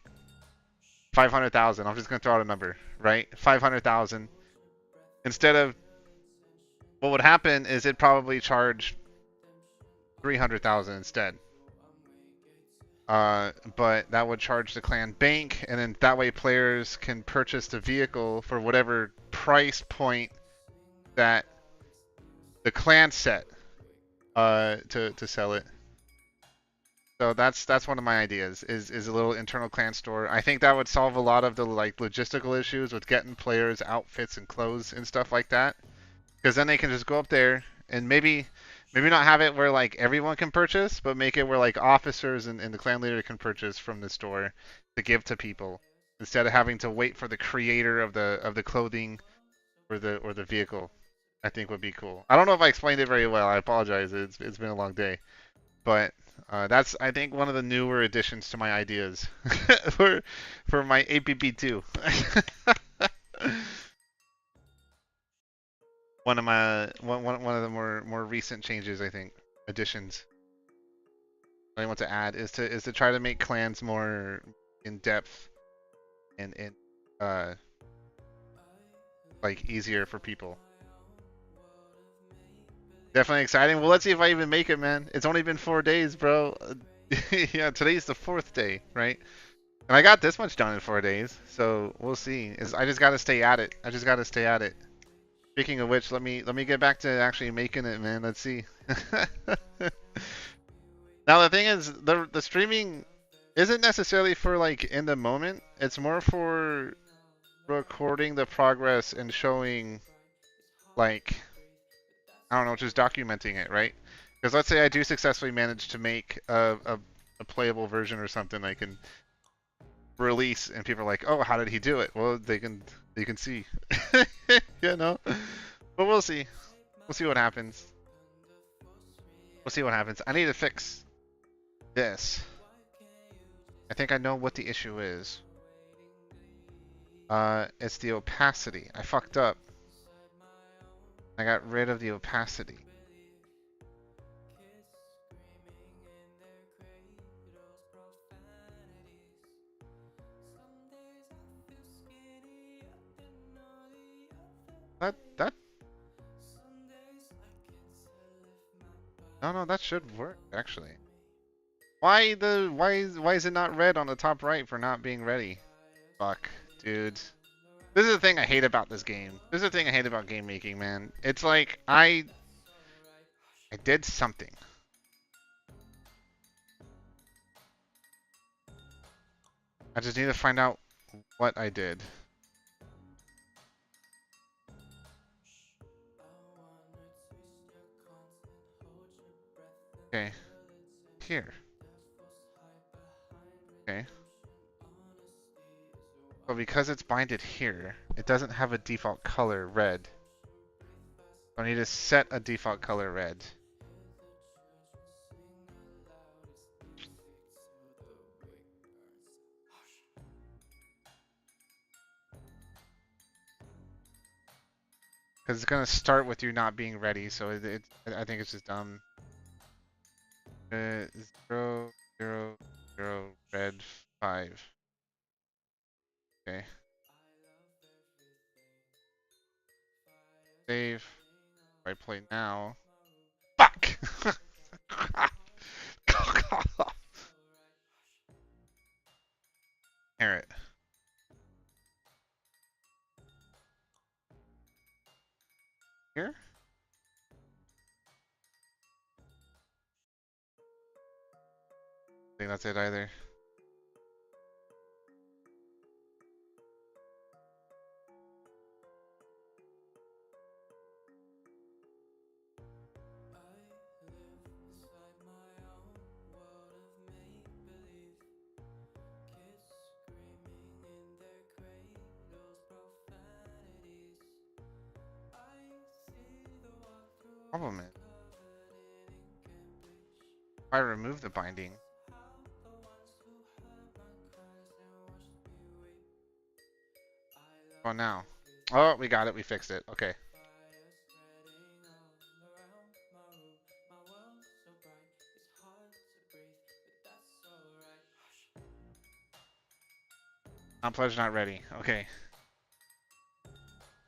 500,000. I'm just gonna throw out a number, right? 500,000. Instead of, what would happen is it probably charge 300,000 instead. But that would charge the clan bank, and then that way players can purchase the vehicle for whatever price point that the clan set to sell it. So that's one of my ideas, is a little internal clan store. I think that would solve a lot of the like logistical issues with getting players outfits and clothes and stuff like that. Because then they can just go up there and maybe not have it where like everyone can purchase, but make it where like officers and the clan leader can purchase from the store to give to people, instead of having to wait for the creator of the clothing or the vehicle. I think would be cool. I don't know if I explained it very well. I apologize. It's been a long day. But that's, I think, one of the newer additions to my ideas for my APB 2. One of the more recent changes, I think, additions I want to add is to try to make clans more in depth and uh like easier for people. Definitely exciting. Well, let's see if I even make it, man. It's only been 4 days, bro. Yeah, today's the 4th day, right? And I got this much done in 4 days, so we'll see. I just gotta stay at it. I just gotta stay at it. Speaking of which, let me get back to actually making it, man. Let's see. Now the thing is, the streaming isn't necessarily for like in the moment. It's more for recording the progress and showing, like, I don't know, just documenting it, right? Because let's say I do successfully manage to make a playable version or something I can release, and people are like, "Oh, how did he do it?" Well, they can see, you know. But we'll see. We'll see what happens. We'll see what happens. I need to fix this. I think I know what the issue is. It's the opacity. I fucked up. I got rid of the opacity. That no, that should work actually. Why is it not red on the top right for not being ready? Fuck, dude. This is the thing I hate about this game. This is the thing I hate about game making, man. It's like I did something. I just need to find out what I did. Okay. Here. Okay. But because it's binded here, it doesn't have a default color red. So I need to set a default color red. Because it's gonna start with you not being ready, so I think it's just dumb. 0, 0, 0, red 5. Okay. Save. If I play now. Fuck! Inherit. Here? think that's it either. Problem is, if I remove the binding. Oh, now. Oh, we got it. We fixed it. Okay. Unpledged, not ready. Okay.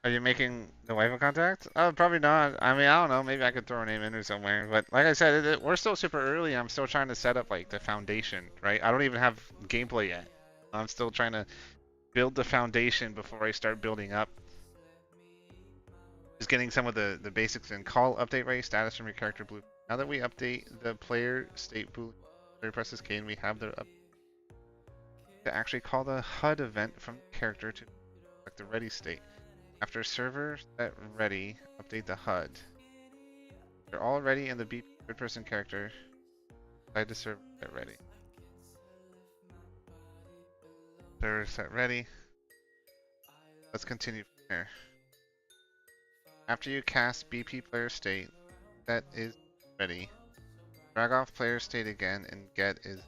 Are you making the waifu contact? Probably not. I mean, I don't know. Maybe I could throw a name in there somewhere. But like I said, we're still super early. I'm still trying to set up like the foundation, right? I don't even have gameplay yet. I'm still trying to build the foundation before I start building up. Just getting some of the basics in. Call update ready status from your character blue. Now that we update the player state blue, player presses K and we have the up to actually call the HUD event from the character to select the ready state. After server set ready, update the HUD. They're all ready in the B third person character. Decide to server set ready. Server set ready. Let's continue from there. After you cast BP player state, set is ready. Drag off player state again and get is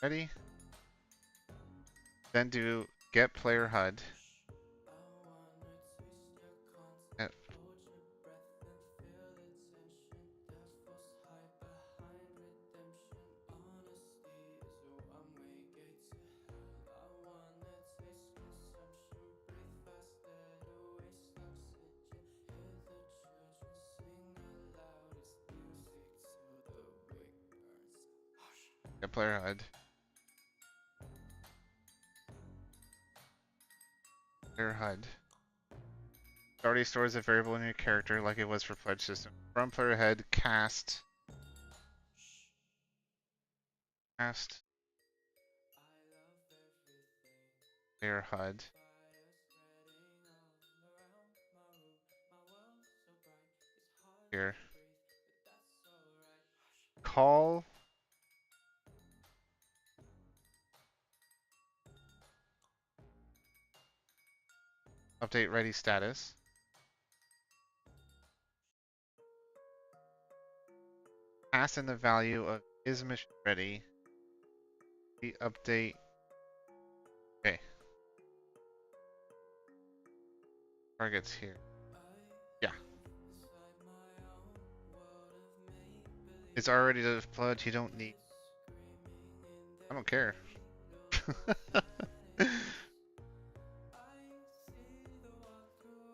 ready. Then do get player HUD. Get player HUD. Player HUD. It already stores a variable in your character like it was for pledge system. From player HUD, cast player HUD. Here. Call update ready status. Pass in the value of is mission ready. The update. Okay. Targets here. Yeah. It's already the pledge. You don't need. I don't care.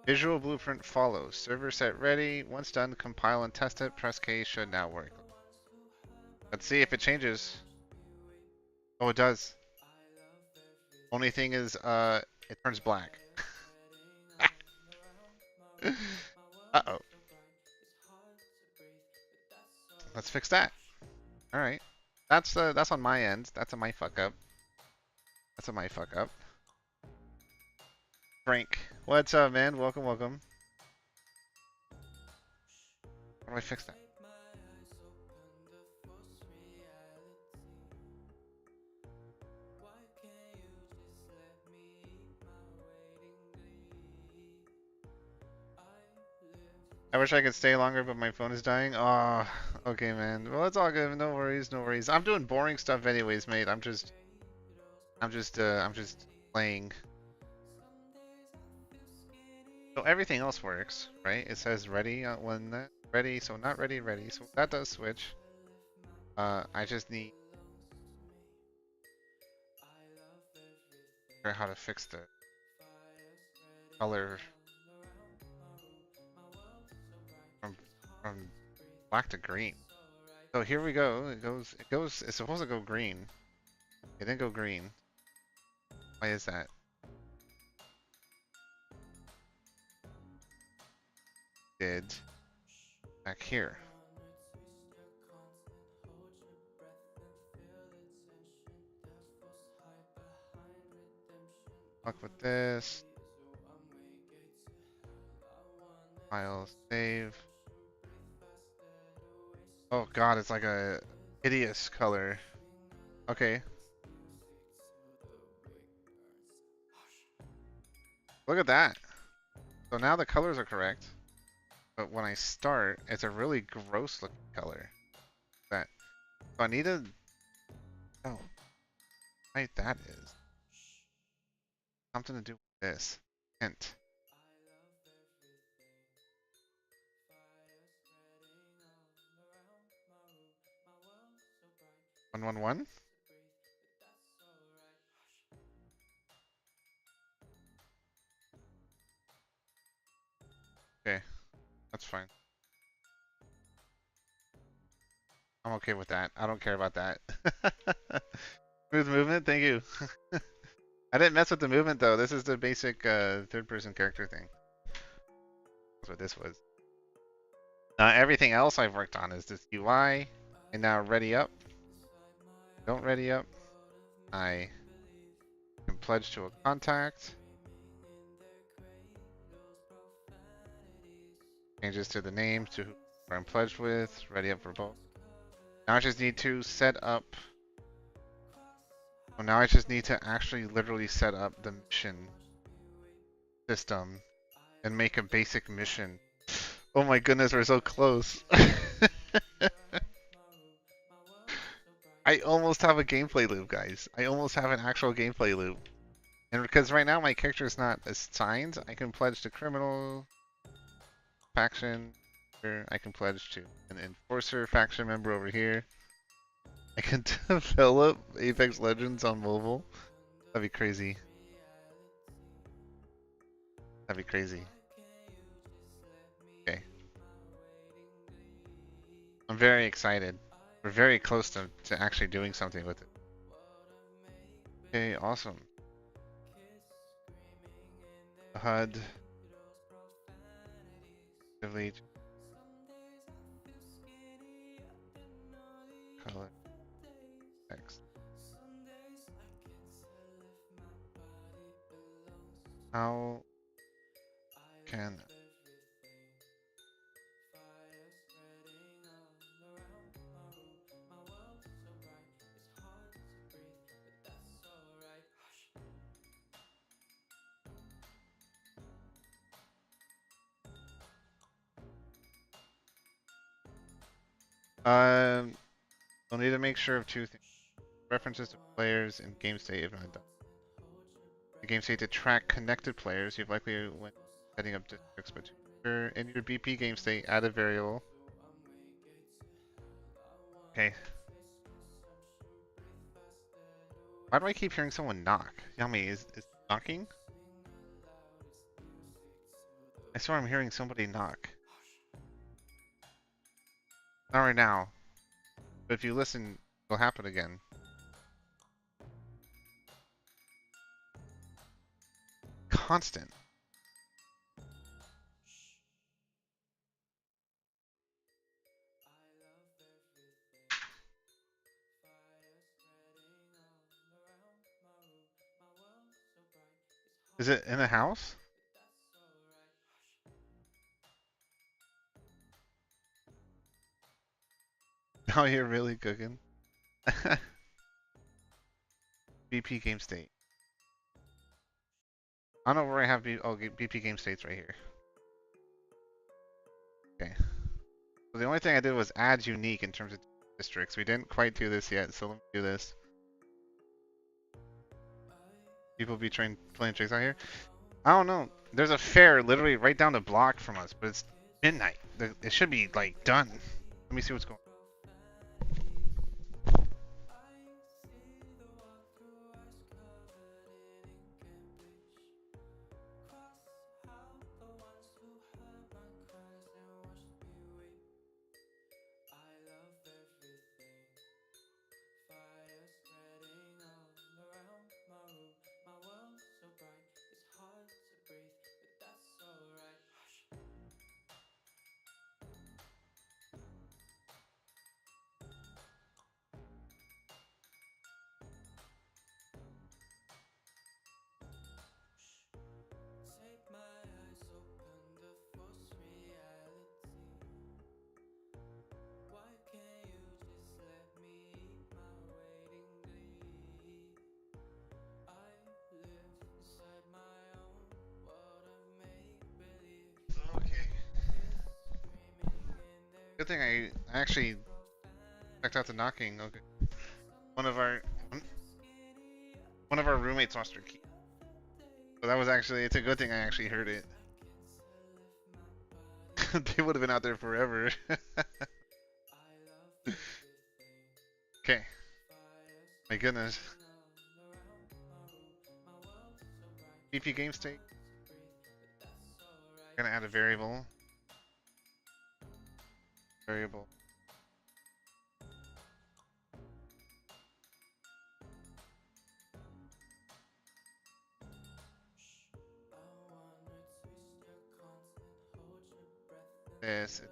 Visual blueprint follows. Server set ready. Once done, compile and test it. Press K should now work. Let's see if it changes. Oh, it does. Only thing is, it turns black. Uh-oh. Let's fix that. All right. That's on my end. That's a my fuck up. That's a my fuck up. Frank, what's up, man? Welcome, welcome. How do I fix that? I wish I could stay longer, but my phone is dying. Oh, okay, man. Well, it's all good. No worries, no worries. I'm doing boring stuff anyways, mate. I'm just playing. So everything else works, right? It says ready when that ready, so not ready, ready. So that does switch. I just need to figure out how to fix the color from from black to green. So here we go. It's supposed to go green. It didn't go green. Why is that? did back here. Fuck with this. File save. Oh god, it's like a hideous color. Okay. Look at that. So now the colors are correct. But when I start, it's a really gross looking color. That. So I need to. Oh, right, that is. Something to do with this. Hint. 111? Okay, that's fine. I'm okay with that. I don't care about that. Smooth movement, thank you. I didn't mess with the movement though. This is the basic third-person character thing. That's what this was. Everything else I've worked on is this UI. And now ready up. Don't ready up. I can pledge to a contact. Changes to the name to who I'm pledged with. Ready up for both. Now I just need to set up. Oh, now I just need to actually literally set up the mission system and make a basic mission. Oh my goodness, we're so close. I almost have a gameplay loop, guys. I almost have an actual gameplay loop. And because right now my character is not assigned, I can pledge to criminal faction. I can pledge to an enforcer faction member over here. I can develop Apex Legends on mobile. That'd be crazy. That'd be crazy. Okay. I'm very excited. We're very close to actually doing something with it. Okay, awesome. HUD. Delete. Color. Text. How can we'll need to make sure of two things. References to players in game state if not done. The game state to track connected players. You've likely when setting up districts, but in your BP game state, add a variable. Okay. Why do I keep hearing someone knock? Yummy, is knocking? I swear I'm hearing somebody knock. Not right now. But if you listen, it'll happen again. Constant. Is it in the house? Oh, you're really cooking. BP game state. I don't know where I have BP game states right here. Okay. So the only thing I did was add unique in terms of districts. We didn't quite do this yet, so let me do this. People be playing tricks out here. I don't know. There's a fair literally right down the block from us, but it's midnight. It should be like done. Let me see what's going on. thing I actually checked out the knocking. Okay, one of our one, one of our roommates lost her key. So that was actually, it's a good thing I actually heard it. They would have been out there forever. Okay, my goodness. BP game state. Gonna add a variable. Variable. This.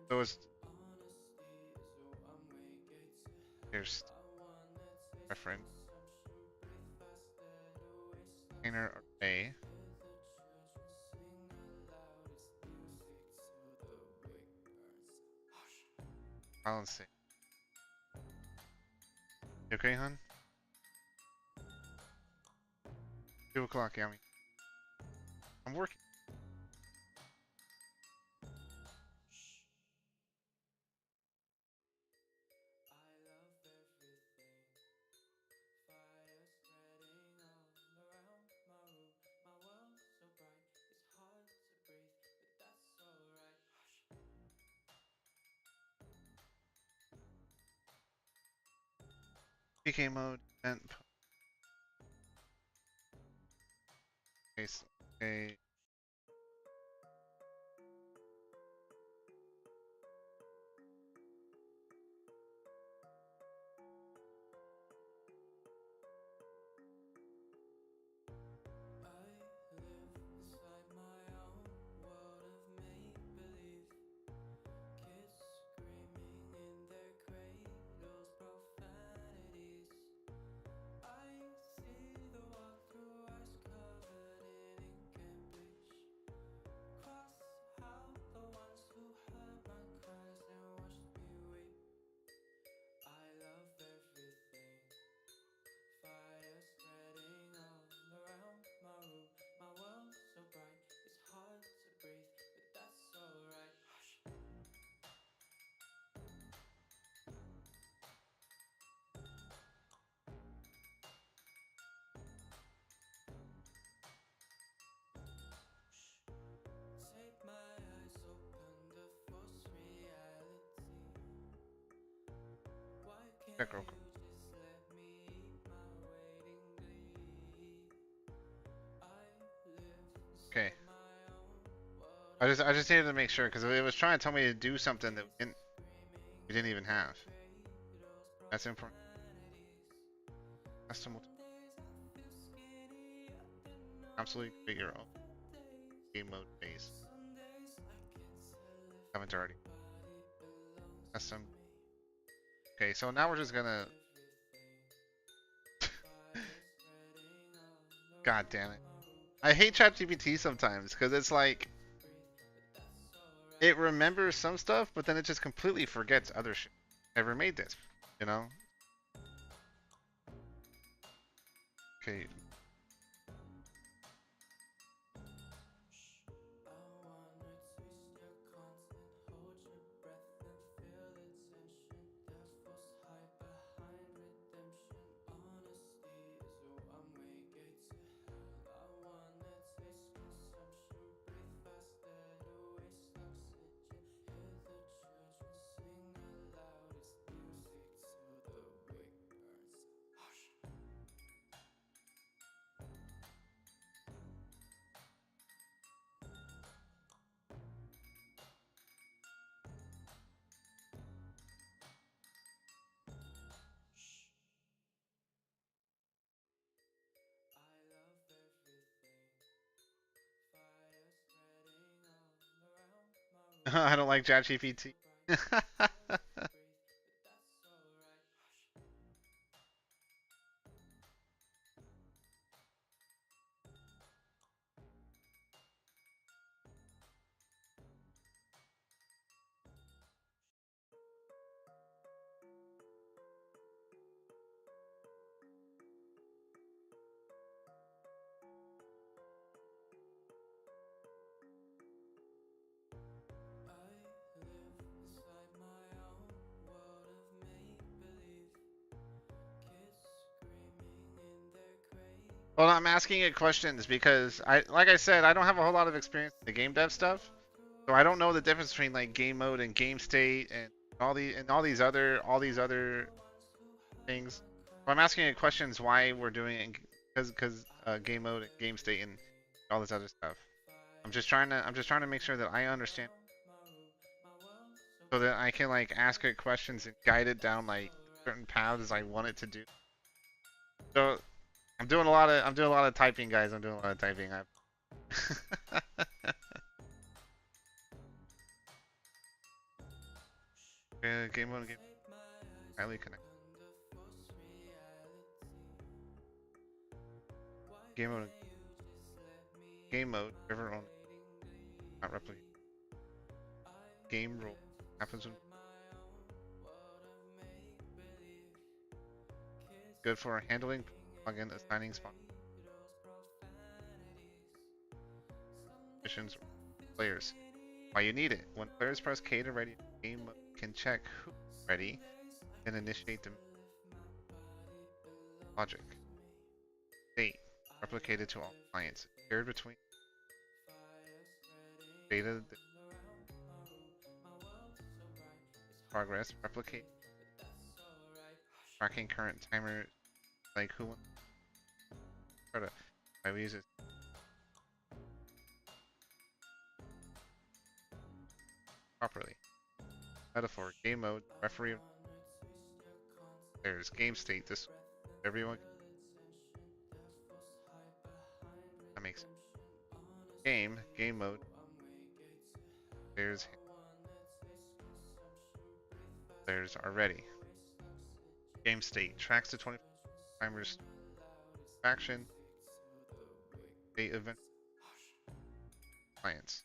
So it's here's reference container array. Balancing. You okay, hon? 2 o'clock, Yummy. I'm working. PK mode, event, case, okay. Check real quick. Okay. I just needed to make sure because it was trying to tell me to do something that we didn't even have. That's important. Custom absolutely create your own game mode base. Haven't already. Custom. Okay, so now we're just gonna. God damn it! I hate ChatGPT sometimes because it's like it remembers some stuff, but then it just completely forgets other shit. Never made this, you know? Okay. I don't like ChatGPT. Well, I'm asking it questions because like I said, I don't have a whole lot of experience in the game dev stuff, so I don't know the difference between like game mode and game state and all these other things. So I'm asking it questions why we're doing it because game mode and game state and all this other stuff. I'm just trying to make sure that I understand so that I can like ask it questions and guide it down like certain paths I want it to do. So I'm doing a lot of typing, guys. I'm doing a lot of typing. Game mode, game highly connected. Game mode, game mode. River only, not replicate. Game rule happens when good for handling plugin assigning spot missions players. Why you need it? When players press K to ready, game can check who's ready and initiate the logic. State replicated to all clients. Shared between data progress. Replicate tracking current timer like who wants to try to I use it properly. Metaphor, game mode, referee players, game state, this everyone that makes it. Game mode, players players are ready. Game state, tracks the 24 timers action, state event clients.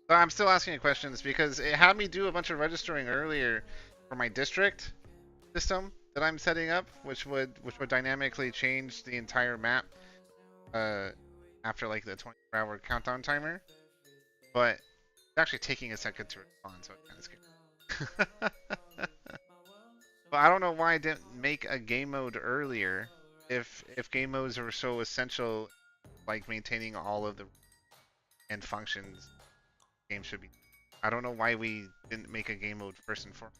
But I'm still asking you questions because it had me do a bunch of registering earlier for my district system that I'm setting up, which would dynamically change the entire map uh, after like the 24-hour countdown timer. But it's actually taking a second to respond, so it's kind of scary. But I don't know why I didn't make a game mode earlier if game modes are so essential, like maintaining all of the and functions game should be. I don't know why we didn't make a game mode first and foremost.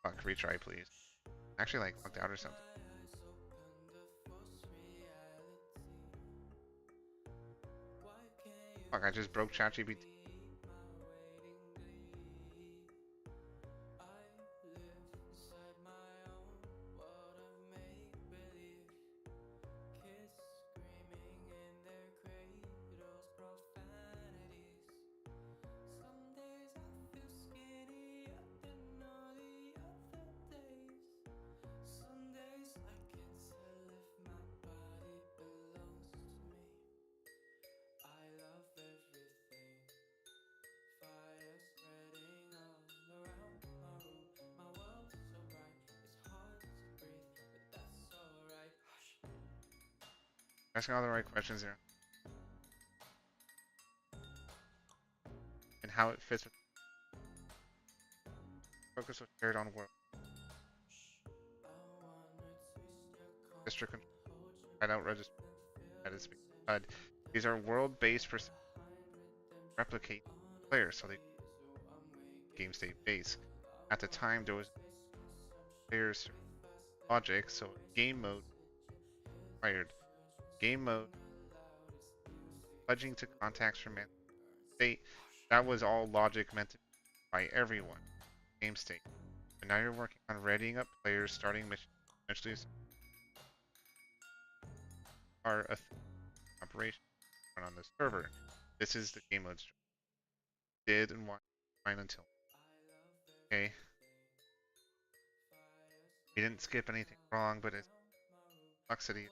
Fuck, retry please. Actually like logged out or something. Fuck, I just broke ChatGPT. Asking all the right questions here. And how it fits with focus was shared on world district control hideout register that is these are world-based replicate players, so they game state base. At the time there was players logic, so game mode required. Game mode, pledging to contacts from state, that was all logic meant to be by everyone. Game state. But now you're working on readying up players, starting missions, eventually are a operation run on the server. This is the game mode structure. Did and why fine until. Okay. We didn't skip anything wrong, but it's complexity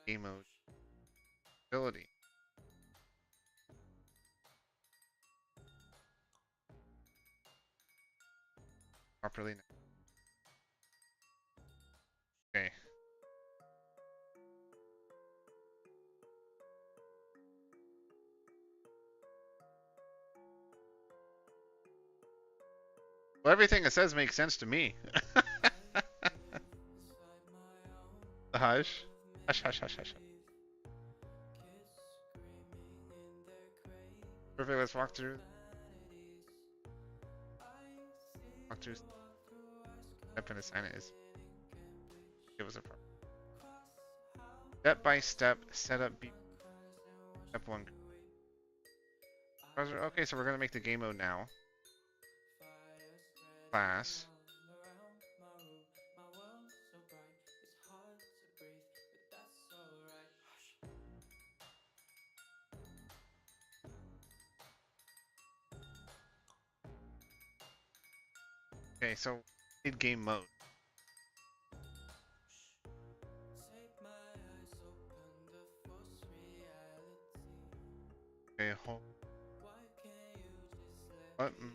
game mode ability. Properly. Okay. Well, everything it says makes sense to me. Hush. Hush, hush, hush, hush. Perfect, let's walk through step and assign it is give us a problem. Step by step setup be step one. Okay, so we're gonna make the game mode now. Class. Okay, so in game mode. Okay, hold. Button.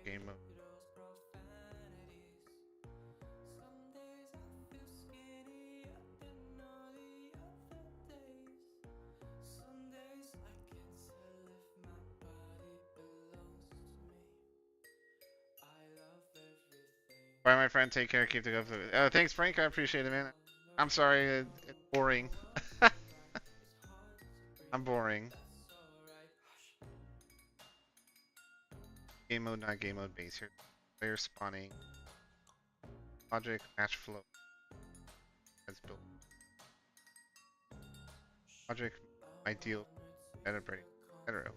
Game mode. Bye, my friend. Take care. Keep the good. Thanks, Frank. I appreciate it, man. I'm sorry. It's boring. I'm boring. Game mode, not game mode base here. Player spawning. Logic, match flow. Let's build. Logic, ideal, meta break, etc.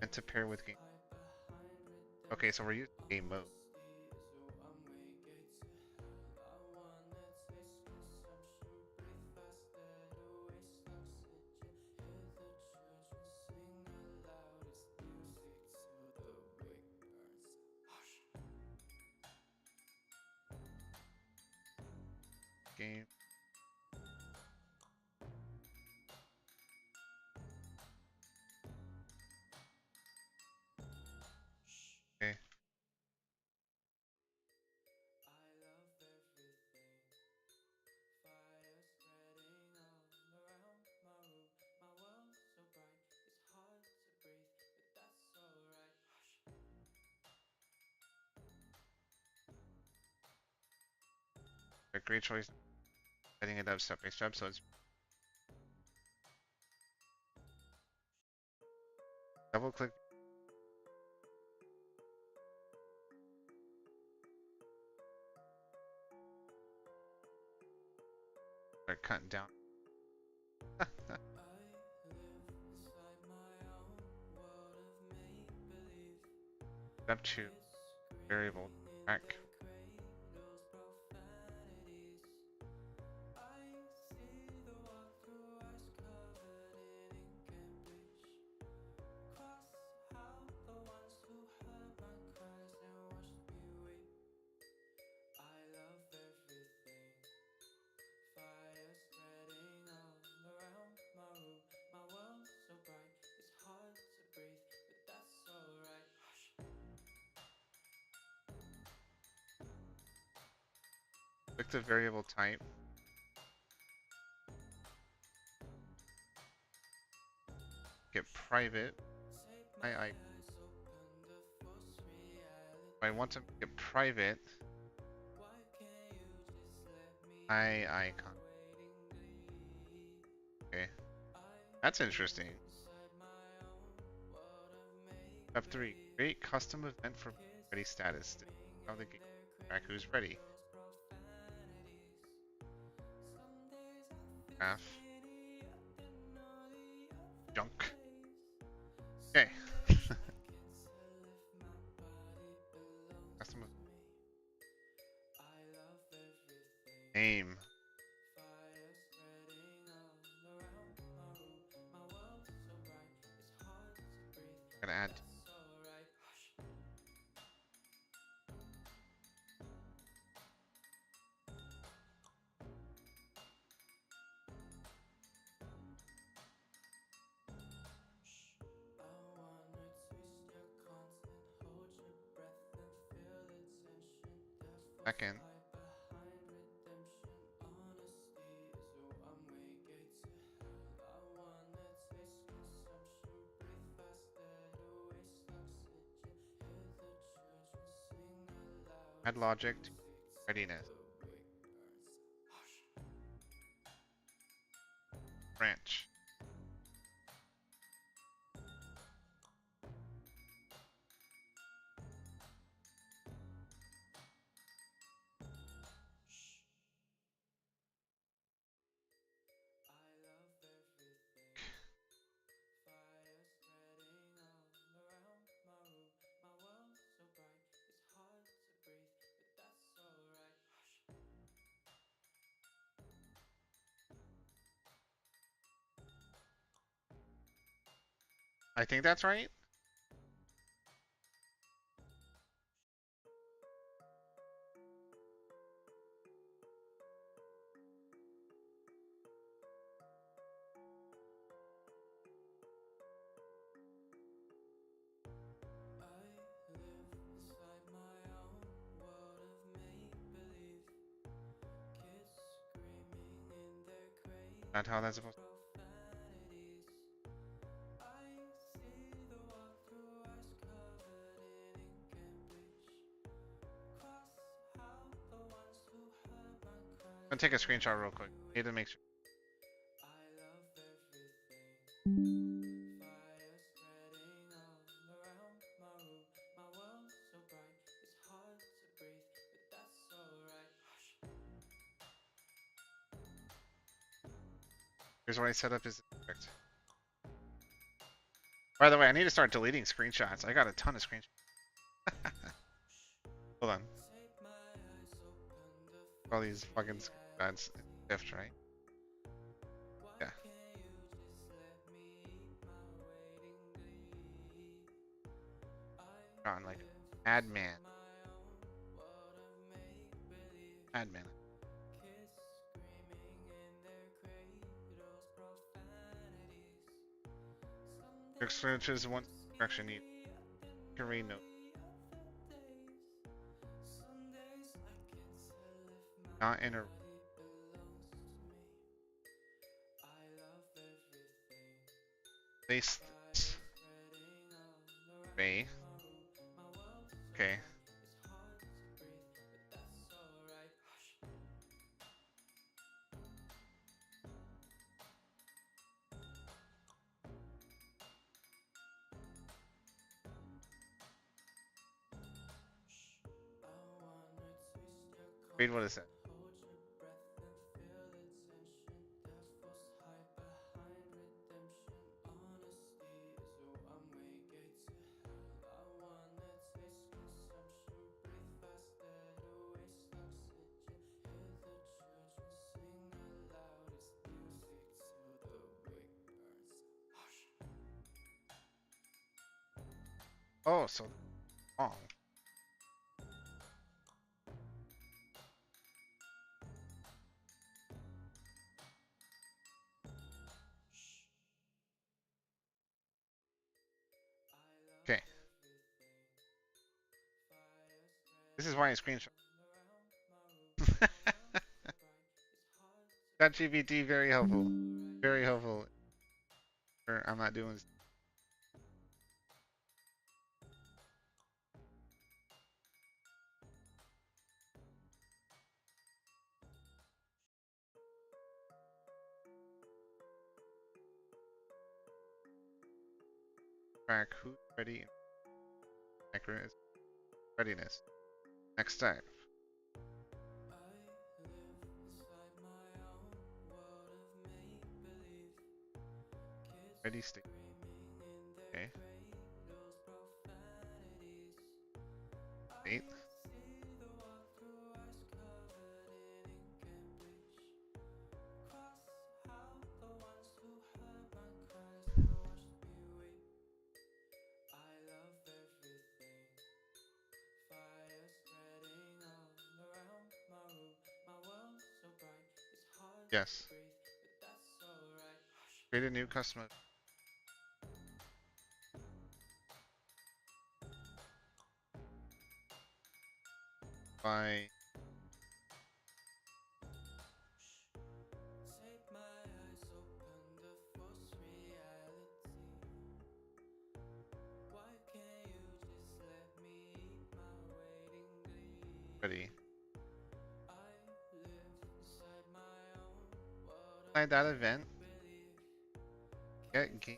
And to pair with game. Okay, so we're using game mode. Game. Okay. A great choice. Setting it up step by step, so it's double click. Start cutting down. Step 2. Variable track. Click the variable type. Get private. I want to get private. eye icon. Okay, that's interesting. Step 3. Create custom event for ready status. How the game track who's ready. Graph. Junk. Okay. Custom name. Gonna add. Second. Add logic to readiness. Branch. I think that's right. Not how that's supposed to. I'm gonna take a screenshot real quick. Need to make sure. Here's what I set up is perfect. By the way, I need to start deleting screenshots. I got a ton of screenshots. Hold on. All these fucking screenshots. Shift, right? Yeah. On like admin. Admin. Searches one direction need. Can read note. Not in a place. Bay. Okay. Read what it said. Oh, so long. Okay. This is why I screenshot. ChatGPT very helpful. Very helpful. I'm not doing track who's ready and accurate is readiness. Next step. Ready state. Okay. State. Yes. Create a new custom by ready. Inside that event, get game.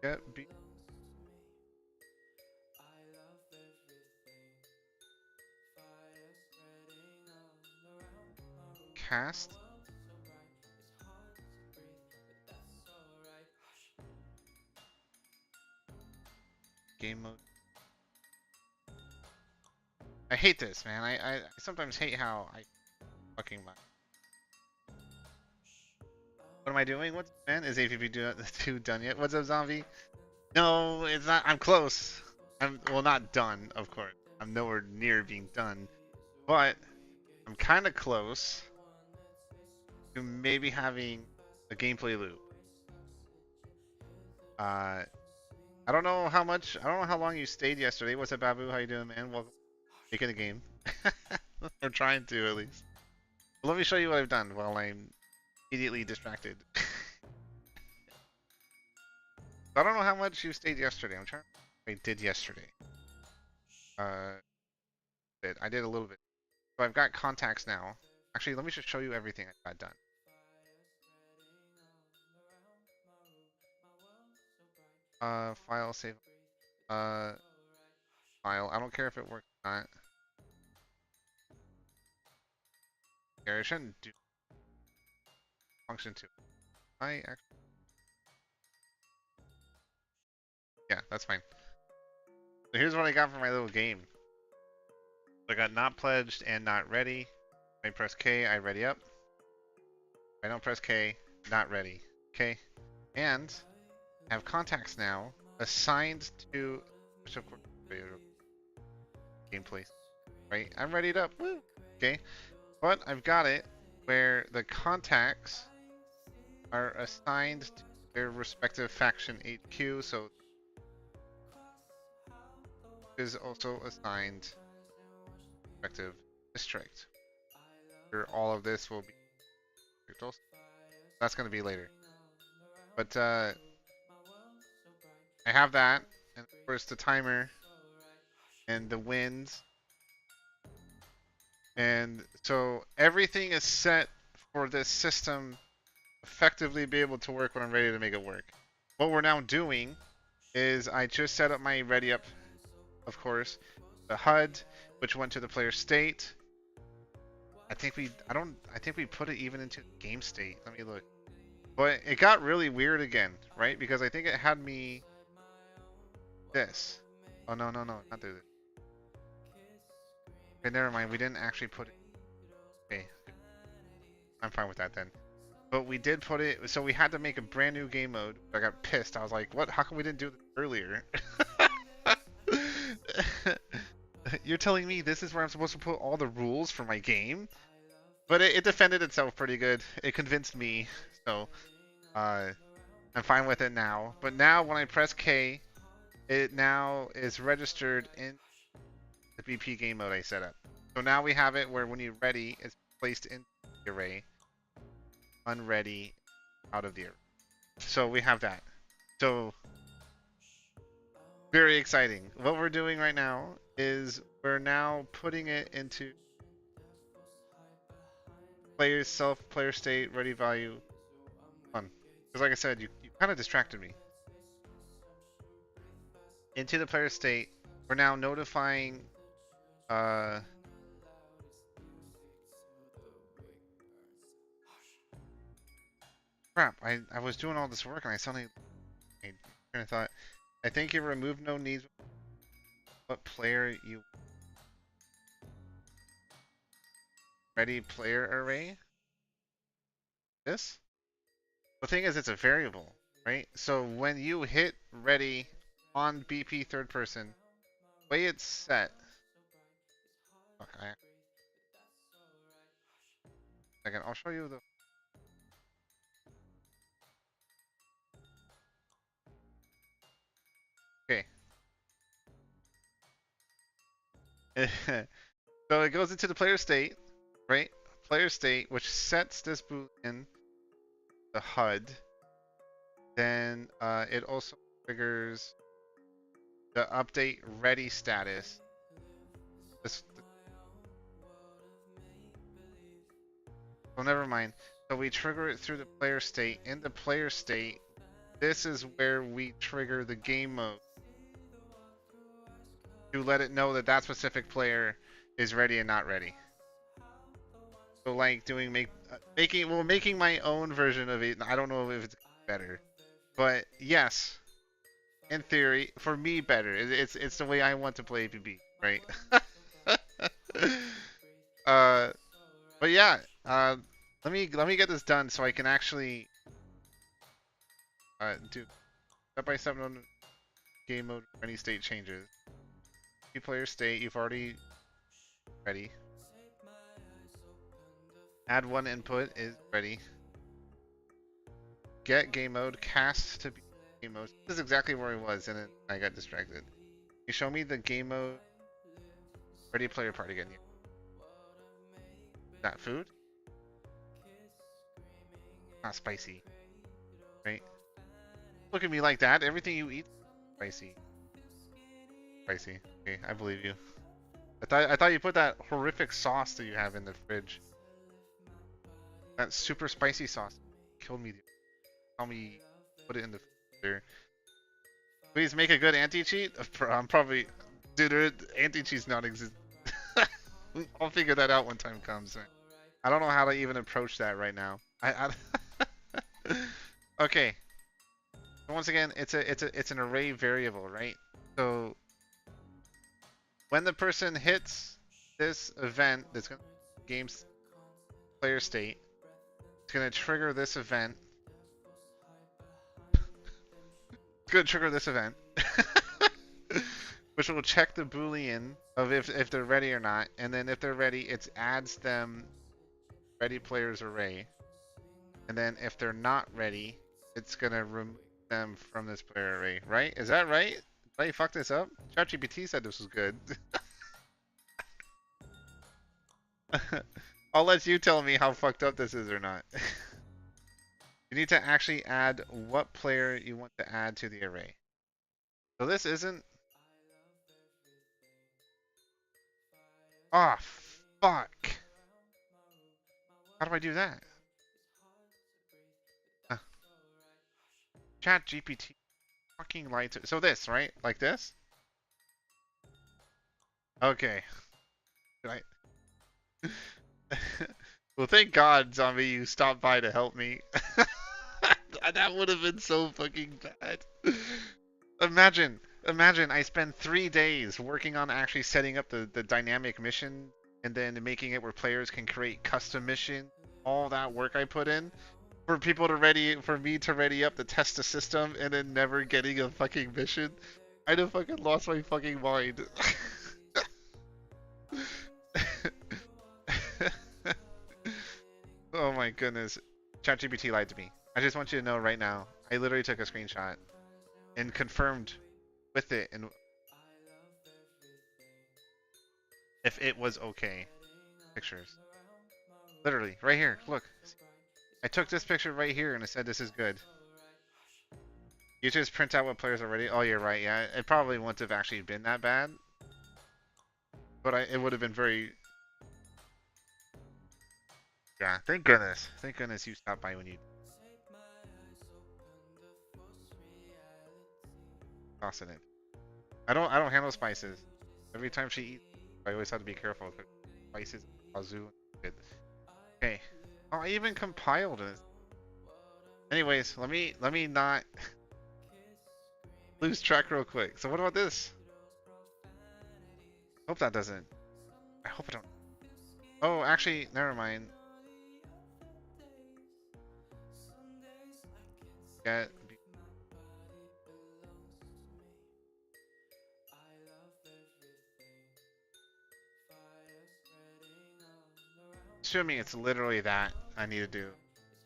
Get be cast game mode. I hate this, man. I sometimes hate how I fucking my. What am I doing? What's man? Is APB two done yet? What's up, zombie? No, it's not. I'm close. I'm well, not done, of course. I'm nowhere near being done, but I'm kind of close to maybe having a gameplay loop. Uh, I don't know how much. I don't know how long you stayed yesterday. What's up, Babu? How you doing, man? Welcome. Making the game. Or trying to at least. But let me show you what I've done while I'm immediately distracted. I don't know how much you stayed yesterday. I'm trying. I did yesterday. Uh, I did a little bit. So I've got contacts now. Actually, let me just show you everything I got done. File save. Uh, file. I don't care if it works or not. Here, I shouldn't do function 2. I actually. Yeah, that's fine. So here's what I got for my little game. I got not pledged and not ready. I press K, I ready up. I don't press K, not ready. Okay. And I have contacts now assigned to gameplay. Right? I'm readied up. Woo! Okay. But I've got it where the contacts are assigned to their respective faction HQ, so is also assigned respective district. Where all of this will be that's going to be later. But I have that, and of course the timer and the winds. And so everything is set for this system effectively be able to work when I'm ready to make it work. What we're now doing is I just set up my ready up, of course, the HUD, which went to the player state. I think we put it even into game state. Let me look. But it got really weird again, right? Because I think it had me this. Oh no, not this. Okay, never mind. We didn't actually put it. Okay, I'm fine with that then. But we did put it, so we had to make a brand new game mode. I got pissed. I was like, what? How come we didn't do this earlier? You're telling me this is where I'm supposed to put all the rules for my game? But it defended itself pretty good. It convinced me. So, I'm fine with it now. But now when I press K, it now is registered in the BP game mode I set up. So now we have it where when you're ready, it's placed in the array. Unready, out of the array. So we have that. So Very exciting. What we're doing right now is we're now putting it into player's self, player state, ready value, on. Because like I said, you kind of distracted me. Into the player state, we're now notifying uh crap, I was doing all this work and I suddenly I thought I think you remove no needs what player you ready player array. This? The thing is it's a variable, right? So when you hit ready on BP third person, the way it's set. Fuck, second, I'll show you the okay. So it goes into the player state, right? Player state, which sets this boolean the HUD. Then it also triggers the update ready status. This, well, never mind. So we trigger it through the player state. In the player state, this is where we trigger the game mode to let it know that that specific player is ready and not ready. So like doing making my own version of it. I don't know if it's better, but yes, in theory, for me better. It's the way I want to play APB, right? uh, but yeah, let me get this done so I can actually do step by step on game mode for any state changes. Player state, you've already ready. Add one input is ready. Get game mode, cast to be game mode. This is exactly where I was, and then I got distracted. You show me the game mode. Ready player part again. That food? Not spicy, right? Look at me like that. Everything you eat, spicy. Spicy. Okay, I believe you. I thought you put that horrific sauce that you have in the fridge. That super spicy sauce killed me. Tell me, put it in the freezer. Please make a good anti-cheat. I'm probably, dude. Anti-cheat's not exist. I'll figure that out when time comes. I don't know how to even approach that right now. Okay. Once again, it's an array variable, right? So when the person hits this event that's going to game's player state, it's going to trigger this event. It's going to trigger this event, which will check the boolean of if they're ready or not, and then if they're ready, it adds them ready players array, and then if they're not ready, it's going to remove them from this player array. Right? Is that right? Did I fuck this up? ChatGPT said this was good. I'll let you tell me how fucked up this is or not. You need to actually add what player you want to add to the array. So this isn't... Oh, fuck. How do I do that? Chat GPT fucking lied to... So this, right? Like this? Okay. I... Well, thank God, zombie, you stopped by to help me. That would have been so fucking bad. Imagine I spend 3 days working on actually setting up the dynamic mission and then making it where players can create custom mission. All that work I put in for me to ready up to test the system and then never getting a fucking mission. I'd have fucking lost my fucking mind. Oh my goodness. ChatGPT lied to me. I just want you to know right now. I literally took a screenshot and confirmed with it and if it was okay. Pictures. Literally, right here. Look. I took this picture right here and it said this is good. You just print out what players are ready. Oh, you're right. Yeah, it probably wouldn't have actually been that bad, but it would have been very. Yeah, thank goodness. Thank goodness you stopped by when you toss it in. I don't handle spices. Every time she eats, I always have to be careful because spices wazoo. Good. Okay. Oh, I even compiled it. Anyways, let me not lose track real quick. So what about this? Hope that doesn't. I hope I don't. Oh, actually, never mind. Get. Assuming it's literally that I need to do.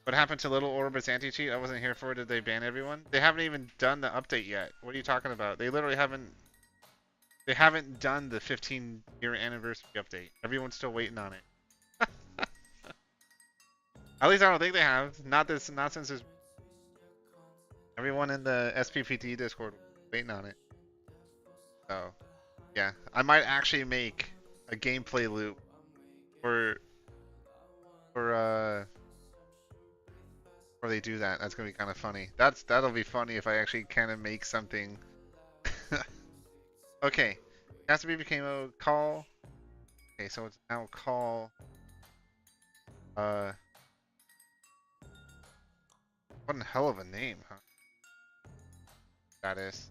What happened to Little Orbit's anti-cheat? I wasn't here for it. Did they ban everyone? They haven't even done the update yet. What are you talking about? They literally haven't. They haven't done the 15-year anniversary update. Everyone's still waiting on it. At least I don't think they have. Not this. Not since there's everyone in the SPPT Discord waiting on it. So yeah, I might actually make a gameplay loop for for where they do that. That's gonna be kind of funny. That'll be funny if I actually kind of make something. Okay, has to be became a call. Okay, so it's now call. Uh, what a hell of a name, huh? That is.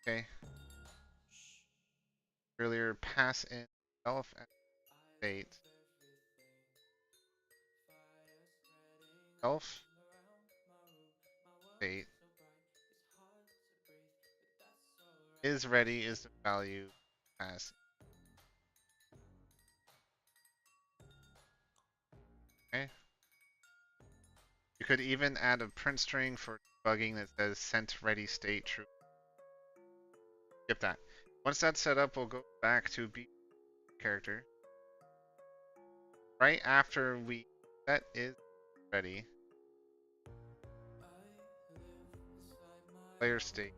Okay. Earlier, pass in self and state. Self state is ready is the value pass. Okay. You could even add a print string for debugging that says sent ready state true. Skip that. Once that's set up, we'll go back to B character. Right after we set is ready, player state.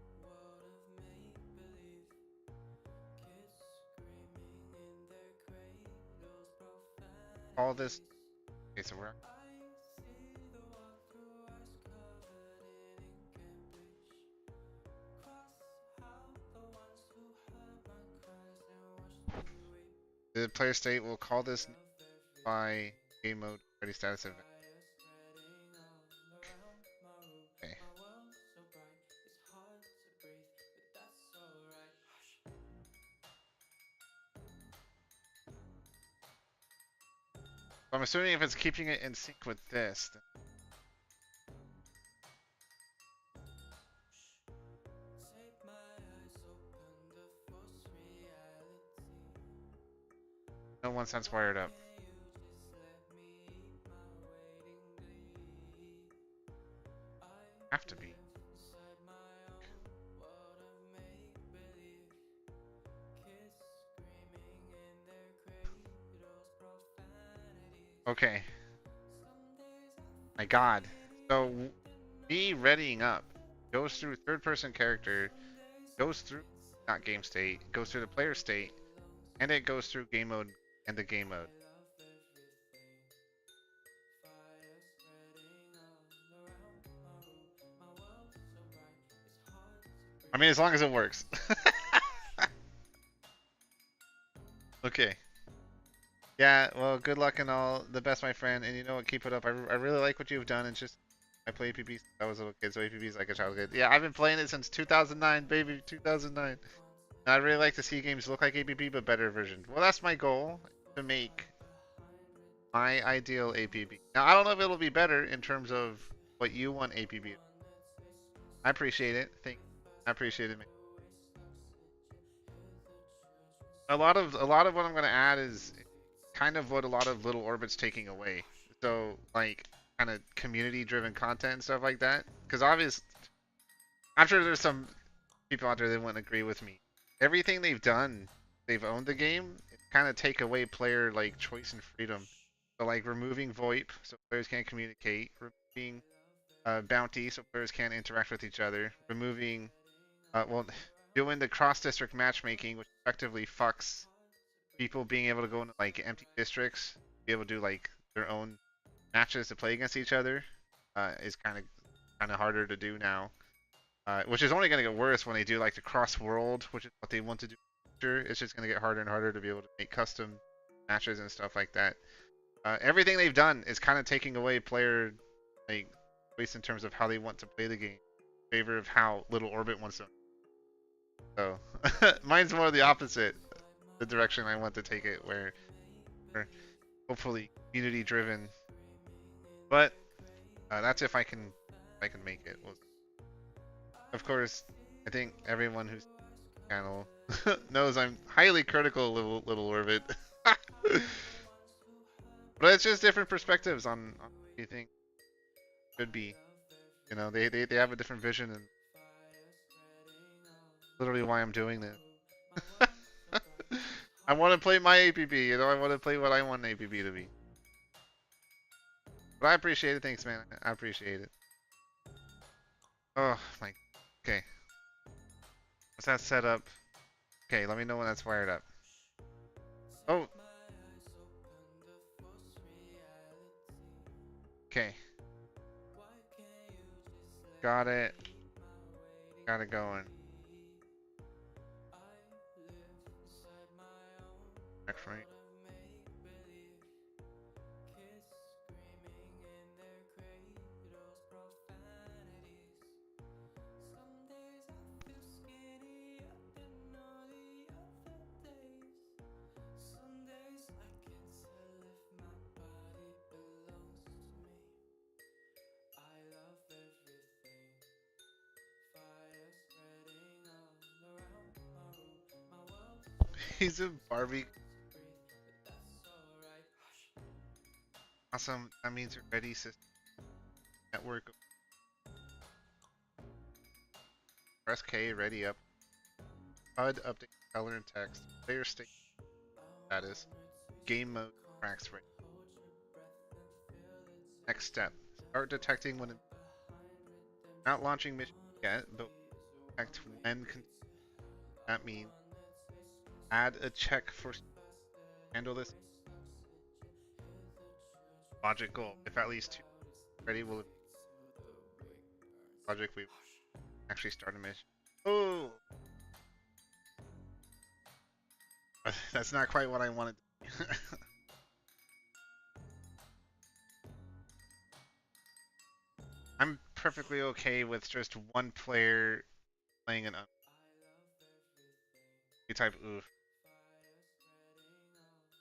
Call this. Okay, so we're the player state will call this by game mode ready status event. Okay. So I'm assuming if it's keeping it in sync with this, then no once that's wired up. Have to be. Okay. My God. So me readying up goes through third person character, goes through not game state, goes through the player state, and it goes through game mode and the game mode. I mean, as long as it works. Okay. Yeah, well, good luck and all. The best, my friend. And you know what? Keep it up. I really like what you've done. It's just, I play APB since I was a little kid, so APB is like a childhood. Yeah, I've been playing it since 2009, baby. 2009. And I'd really like to see games look like APB, but better version. Well, that's my goal, to make my ideal APB. Now, I don't know if it'll be better in terms of what you want APB. I appreciate it. I appreciate it, man. A lot of what I'm gonna add is kind of what a lot of Little Orbit's taking away. So like kind of community driven content and stuff like that. Because obviously, I'm sure there's some people out there that wouldn't agree with me. Everything they've done, they've owned the game. It kind of take away player like choice and freedom. So like removing VoIP, so players can't communicate. Removing bounty so players can't interact with each other. Removing, well, doing the cross-district matchmaking, which effectively fucks people being able to go into like empty districts, be able to do like their own matches to play against each other, is kind of harder to do now. Which is only going to get worse when they do like the cross world, which is what they want to do. It's just going to get harder and harder to be able to make custom matches and stuff like that. Everything they've done is kind of taking away player like choice in terms of how they want to play the game, in favor of how Little Orbit wants to. So mine's more the opposite, the direction I want to take it, where hopefully community driven. But that's if I can make it. Well, of course, I think everyone who's channel knows I'm highly critical of Little Orbit. But it's just different perspectives on what you think should be. You know, they have a different vision, and literally why I'm doing this. I want to play my APB, you know, I want to play what I want an APB to be. But I appreciate it, thanks man, I appreciate it. Oh, my, okay. What's that set up? Okay, let me know when that's wired up. Oh. Okay. Got it. Got it going. Next right. He's a Barbie. Awesome. That means you're ready, system. Network. Press K, ready up. HUD update color and text. Player state status. Game mode tracks ready. Next step. Start detecting when not launching mission yet, but detect when that means add a check for handle this logic goal. If at least two ready, will logic we actually start a mission. Oh, that's not quite what I wanted. I'm perfectly okay with just one player playing an you type oof.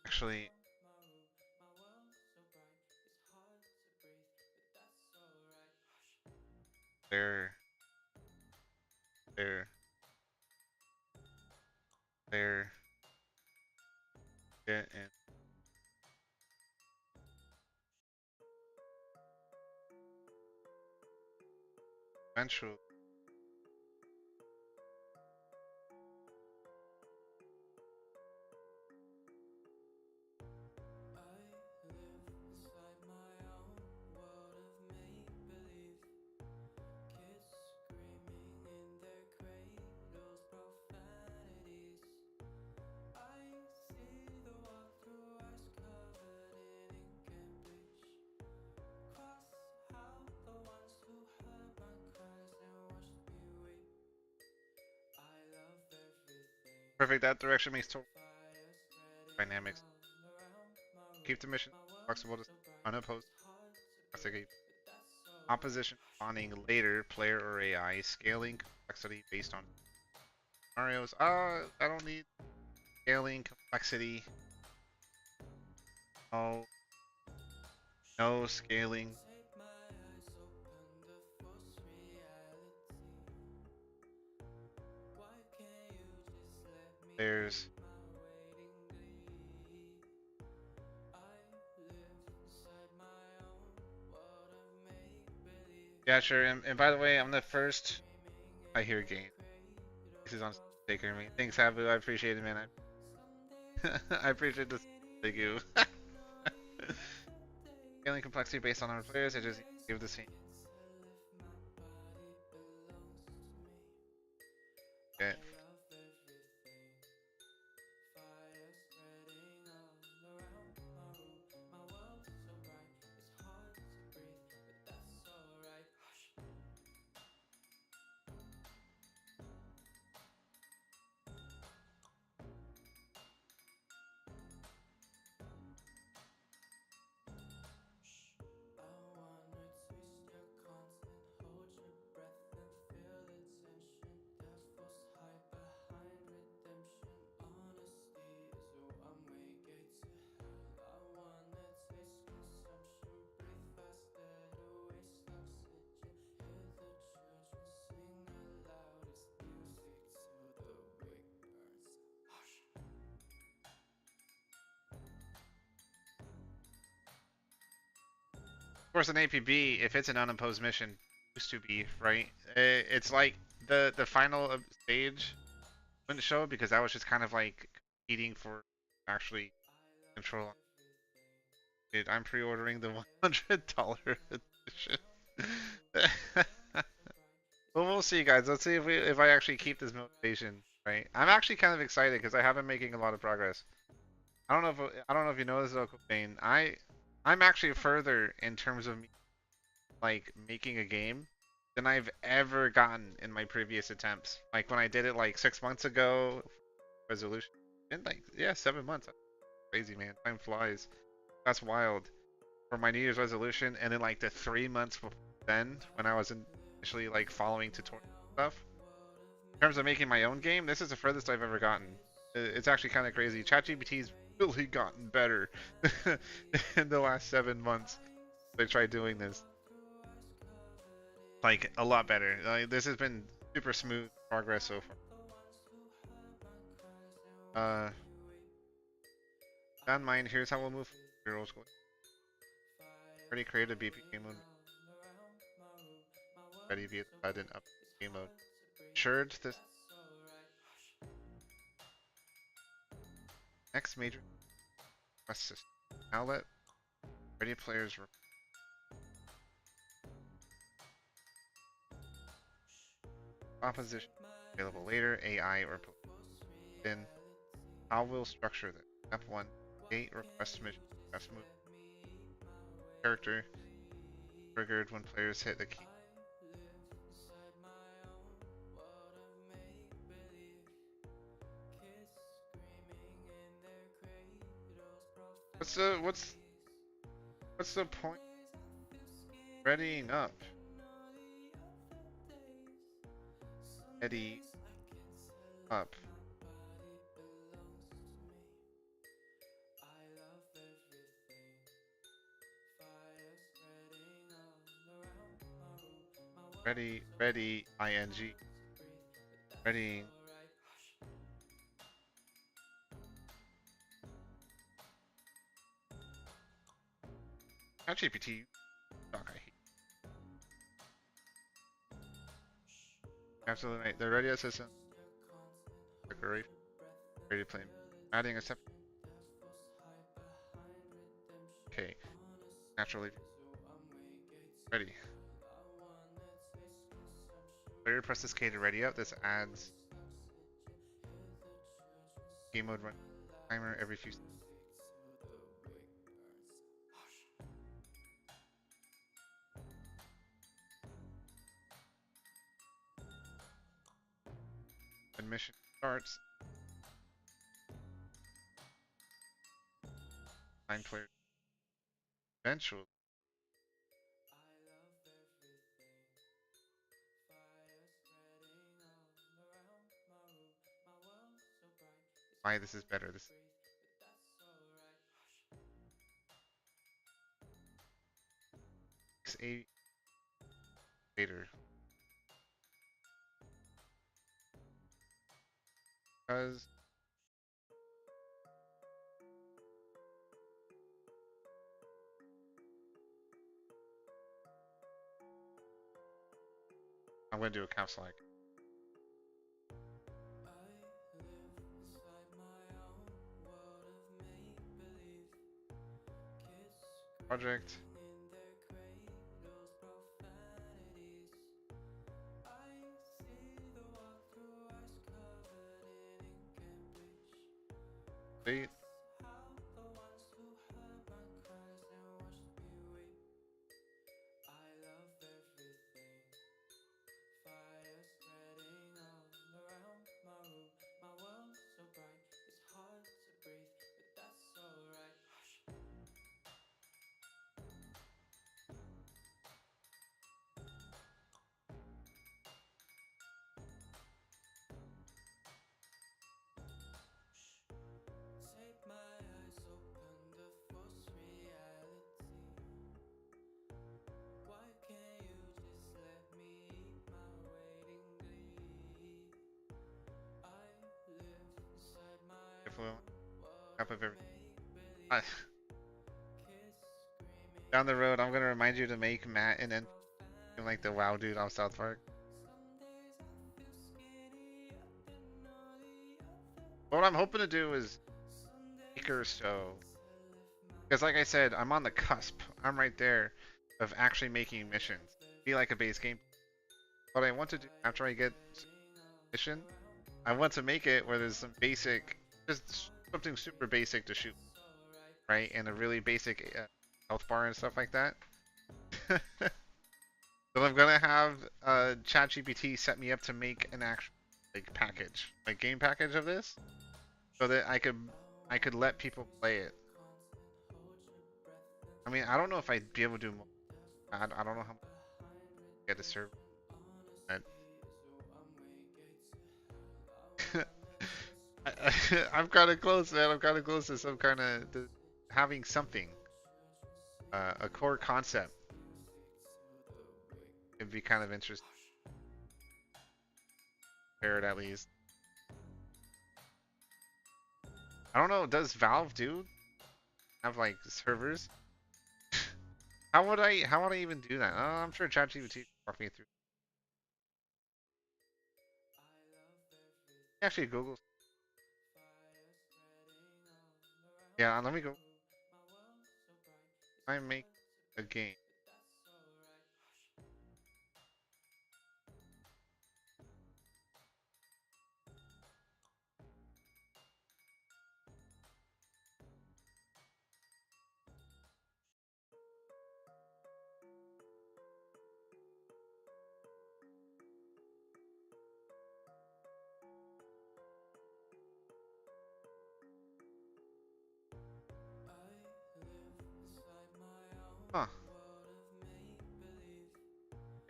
Actually, there, there, there, and eventually. Perfect. That direction makes total dynamics. Keep the mission flexible to unopposed. Opposition spawning later, player or AI. Scaling complexity based on scenarios. I don't need scaling complexity. No, no scaling. There's yeah, sure. And by the way, I'm the first I hear game. This is on taker me. Thanks, Habu. I appreciate it, man. I appreciate this. Thank you. Scaling complexity based on our players. I just give the same Okay. Of course, an APB, if it's an unimposed mission, used to be right. It's like the final stage wouldn't show it because that was just kind of like competing for actually control. Dude, I'm pre-ordering the $100 edition. Well, we'll see, guys. Let's see if I actually keep this motivation. Right. I'm actually kind of excited because I have been making a lot of progress. I don't know if you know this, though, Cobain. I'm actually further in terms of like making a game than I've ever gotten in my previous attempts. Like when I did it like 6 months ago, resolution, and like yeah, 7 months. That's crazy, man. Time flies. That's wild. For my New Year's resolution, and then like the 3 months before then, when I was initially like following tutorial stuff. In terms of making my own game, this is the furthest I've ever gotten. It's actually kind of crazy. ChatGPT's really gotten better in the last 7 months. I tried doing this. Like a lot better. Like this has been super smooth progress so far. Down mind. Here's how we'll move. Heroes already created a BP game mode. Ready via the button up game mode. Ensured this next major quest system. Now let ready players opposition available later. AI or then how we'll structure this. Step 1. Gate request mission. Request move. Character triggered when players hit the key. What's the point? Readying up. Ready up. Ready, ing. Ready. ChatGPT. Doc, I hate. Absolutely right. The ready assistant. Ready to play. Adding a step. Okay. Naturally. Ready. Player presses K to ready up. This adds game mode run timer every few seconds. When mission starts, 9 players eventually. Why this is better. This is 8 later. Because I'm gonna do a caps lock. Project. recap of everything. Uh, down the road, I'm gonna remind you to make Matt and then like the WoW dude on South Park. But what I'm hoping to do is week or so, because like I said, I'm on the cusp. I'm right there of actually making missions. Be like a base game. What I want to do after I get mission, I want to make it where there's some basic, just something super basic to shoot, right? And a really basic health bar and stuff like that. So I'm gonna have ChatGPT set me up to make an actual like package, like game package of this, so that I could let people play it. I mean, I don't know if I'd be able to do more. I don't know how much I get to serve. But I'm kind of close, man. I'm kind of close to some kind of having something, a core concept. It'd be kind of interesting. Fair at least. I don't know. Does Valve do have like servers? How would I even do that? I'm sure ChatGPT can walk me through. Actually, Google. Yeah, let me go. I make a game. Huh.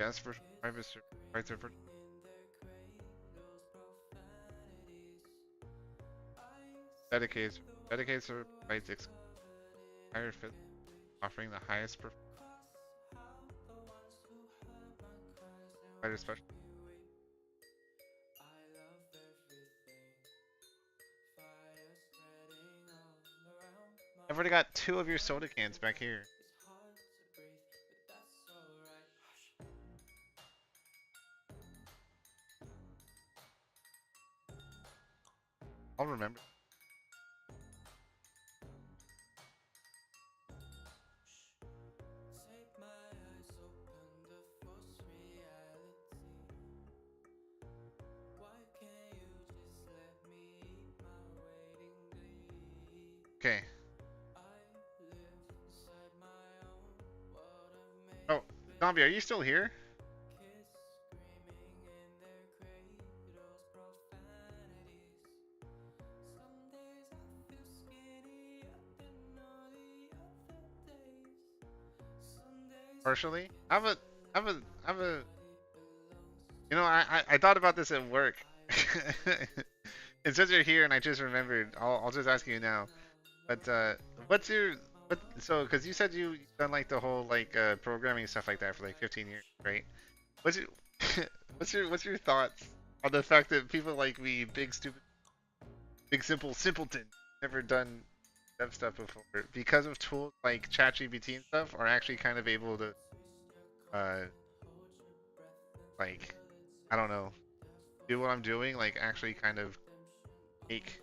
Yes, for private server. Private server. Dedicated. Dedicated server provides higher fit, offering the highest provider special. I've already got 2 of your soda cans back here. I'll remember. Okay. Oh, Zombie, are you still here? Partially. I have a. I thought about this at work. It says you're here, and I just remembered. I'll just ask you now. But what's your what? So, because you said you've done like the whole like programming and stuff like that for like 15 years, right? What's your what's your thoughts on the fact that people like me, big stupid, big simple simpleton, never done dev stuff before, because of tools like ChatGPT and stuff, are actually kind of able to uh like I don't know, do what I'm doing, like actually kind of make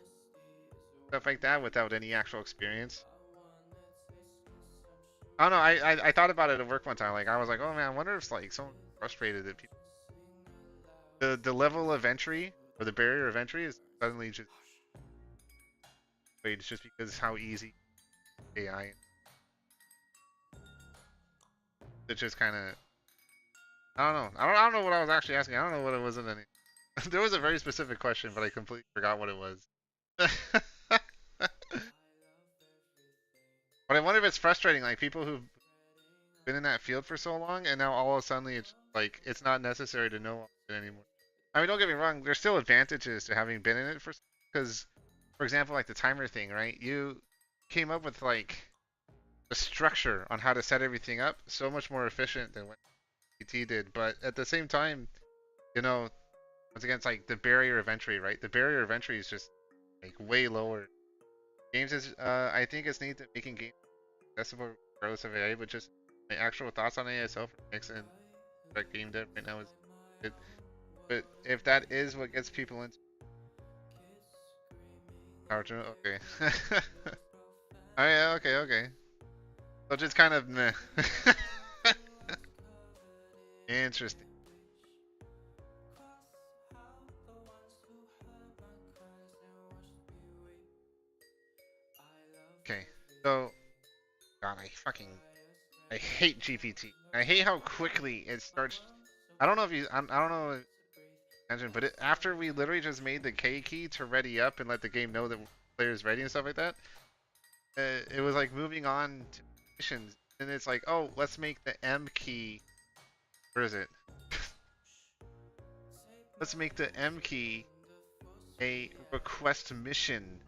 stuff like that without any actual experience. I don't know. I thought about it at work one time. Like I was like, oh man, I wonder if like someone's frustrated that people the level of entry or the barrier of entry is suddenly just wait, it's just because how easy AI. It's just kind of I don't know. I don't know what I was actually asking. I don't know what it was in any. There was a very specific question, but I completely forgot what it was. But I wonder if it's frustrating, like people who've been in that field for so long, and now all of a sudden it's like it's not necessary to know it anymore. I mean, don't get me wrong. There's still advantages to having been in it for, because, for example, like the timer thing, right? You came up with like the structure on how to set everything up so much more efficient than what PT did. But at the same time, you know, once again, it's like the barrier of entry, right? The barrier of entry is just like way lower Games is I think it's neat that making games accessible regardless of AI, but just my actual thoughts on AI itself makes it that game dev right now is good. But if that is what gets people into Power Gen, okay. Oh yeah, okay, okay. So just kind of meh. Interesting. Okay, so God, I hate GPT. I hate how quickly it starts. I don't know if you I don't know if you mentioned, but after we literally just made the K key to ready up and let the game know that the player's ready and stuff like that, it was like moving on to missions, and it's like, oh, let's make the M key. Where is it? Let's make the M key a request mission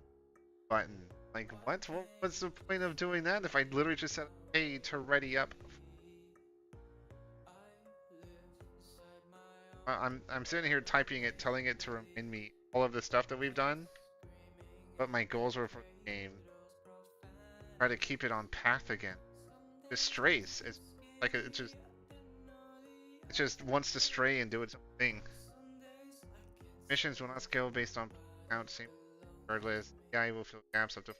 button. Like, what? What's the point of doing that if I literally just said, hey, to ready up? I'm sitting here typing it, telling it to remind me all of the stuff that we've done, what my goals were for the game. Try to keep it on path again. It strays. It's like it just wants to stray and do its own thing. Missions will not scale based on count, same regardless. The AI will fill gaps up to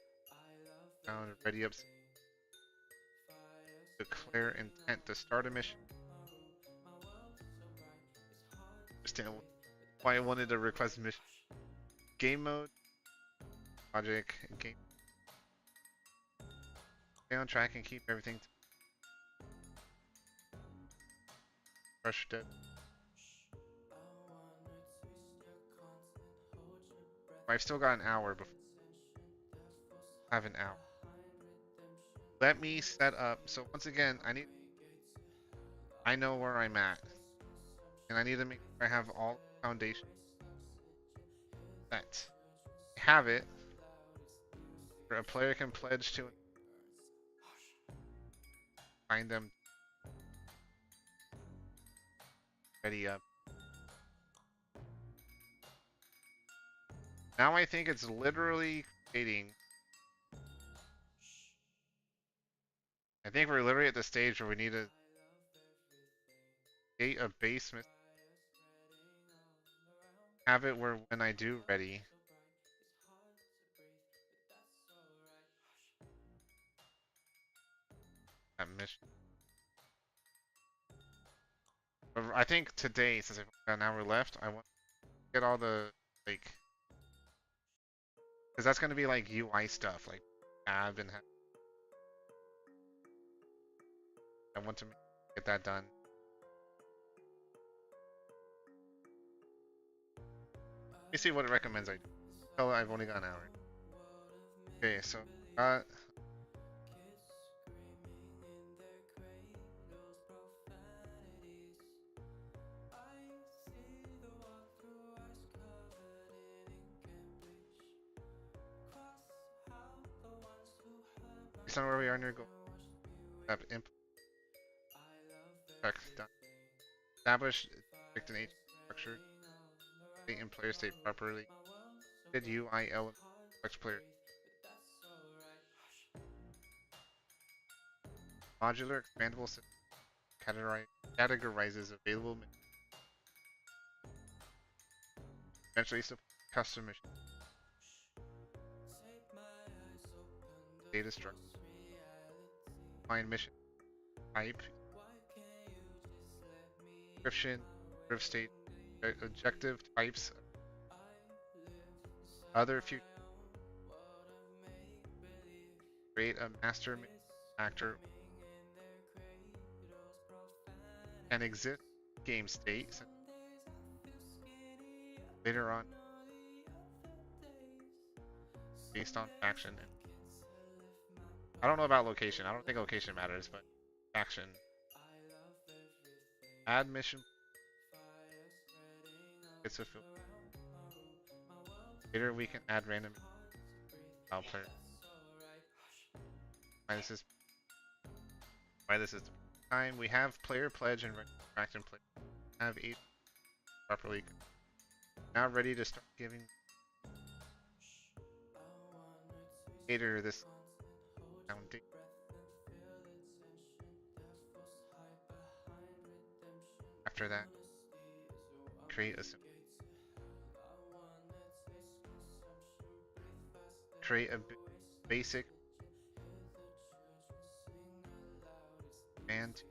down ready up. Declare intent to start a mission. Understand why I wanted to request mission. Game mode, logic, game. Stay on track and keep everything fresh. I've still got an hour before I have an hour. Let me set up. So once again, I know where I'm at, and I need to make sure I have all the foundation set. Have it. Where a player can pledge to find them ready up. Now I think it's literally creating. I think we're literally at the stage where we need to create a base mission. Have it where when I do ready, that mission. But I think today, since I've got an hour left, I want to get all the like, because that's going to be like UI stuff, like tab and I want to get that done. Let me see what it recommends I do. Oh, I've only got an hour. Okay, so based on where we are near goal. Step done. Establish strict and H structure. State and player state properly. Did UI element select player. Modular expandable system categorizes available eventually support custom mission data structure. Find mission type description, state, objective types, other future. Create a master actor and exist game state later on based on action. I don't know about location. I don't think location matters, but action. Add mission. It's a filter. Later we can add random player. Why this is the time we have player pledge and interaction play. Have 8 properly. Now ready to start giving. later this foundation. After that, create a create a basic and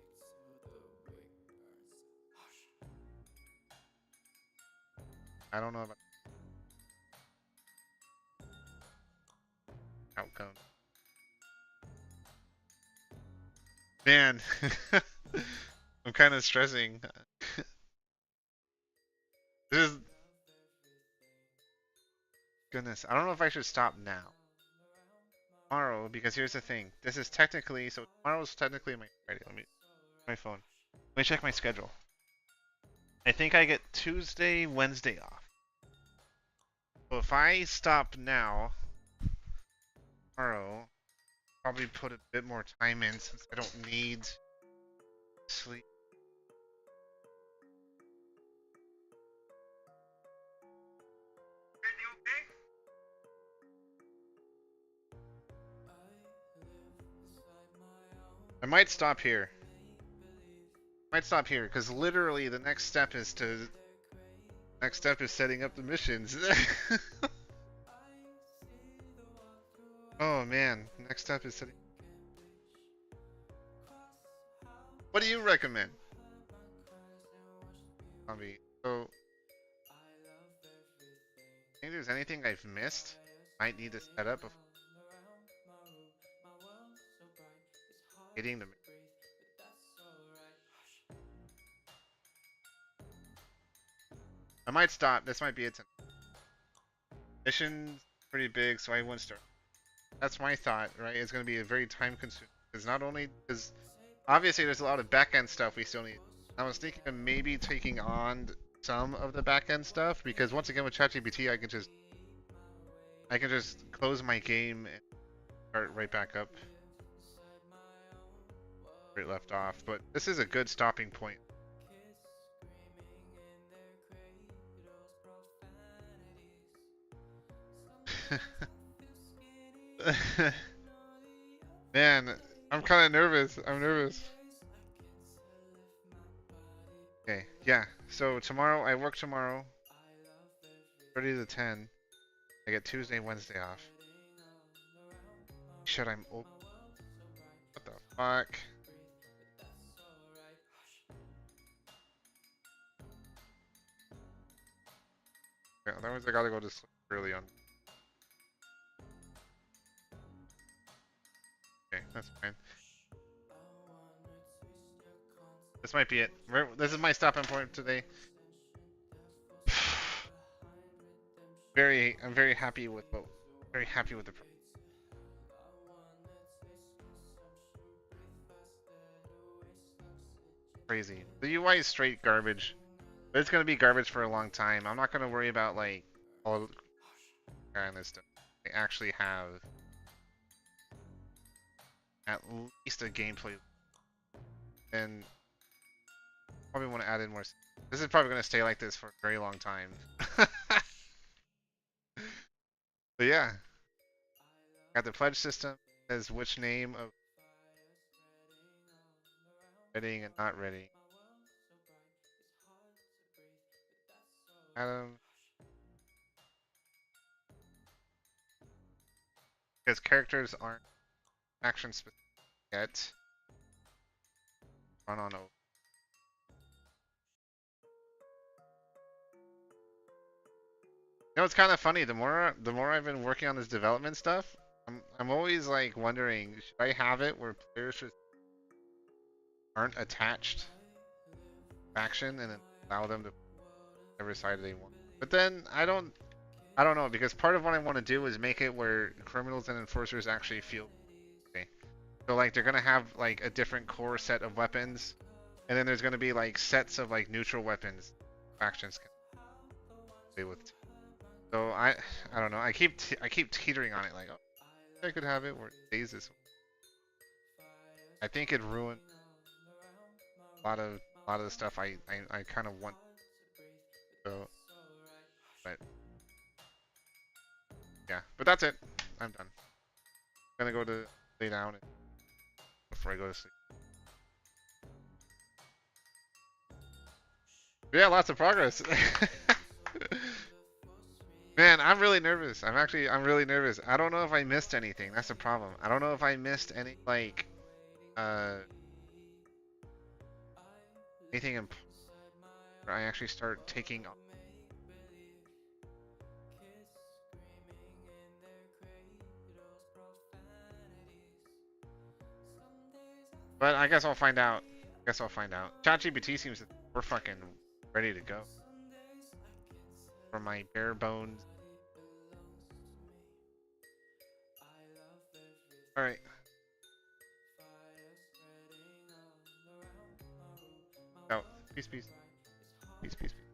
I don't know about outcome. Man, I'm kind of stressing. This is goodness. I don't know if I should stop now. Tomorrow, because here's the thing. This is technically so tomorrow's technically my Friday. Let me my phone. Let me check my schedule. I think I get Tuesday, Wednesday off. So if I stop now, tomorrow, probably put a bit more time in since I don't need sleep. I might stop here. Might stop here because literally the next step is setting up the missions. Oh man, next step is setting. What do you recommend? Zombie. So, think there's anything I've missed? Might need to set up before hitting the. I might stop. This might be it. Mission's pretty big, so I wouldn't start. That's my thought, right? It's going to be a very time consuming. Because not only because obviously there's a lot of back end stuff we still need. I was thinking of maybe taking on some of the back end stuff because once again with ChatGPT I can just close my game and start right back up where it left off. But this is a good stopping point. Man, I'm kind of nervous. I'm nervous. Okay, yeah. So tomorrow, I work tomorrow, 30 to 10. I get Tuesday, Wednesday off. Shit, I'm old. What the fuck? Yeah, that means I gotta go to sleep early on. Okay, that's fine. This might be it. This is my stopping point today. I'm very happy with very happy with the. Crazy. The UI is straight garbage. But it's gonna be garbage for a long time. I'm not gonna worry about like all kind of stuff. I actually have at least a gameplay, and probably want to add in more. This is probably gonna stay like this for a very long time. But yeah, got the pledge system. Says which name of ready and not ready. Adam, because characters aren't action specific yet. Run on over. You know, it's kind of funny. The more I've been working on this development stuff, I'm always like wondering, should I have it where players just aren't attached to faction and then allow them to whatever side they want. But then I don't know because part of what I want to do is make it where criminals and enforcers actually feel okay. So like they're gonna have like a different core set of weapons, and then there's gonna be like sets of like neutral weapons factions can play with. So I don't know. I keep teetering on it like oh, I could have it where it stays this way. I think it ruined a lot of the stuff I kind of want. So, but yeah, but that's it. I'm done. gonna go to lay down before I go to sleep. Yeah, lots of progress. Man, I'm really nervous. I'm really nervous. I don't know if I missed anything. That's the problem. I don't know if I missed any like uh anything important where I actually start taking. But I guess I'll find out. I guess I'll find out. ChatGPT seems that we're fucking ready to go for my bare bones. All right. Out. Peace, peace, peace, peace. Peace.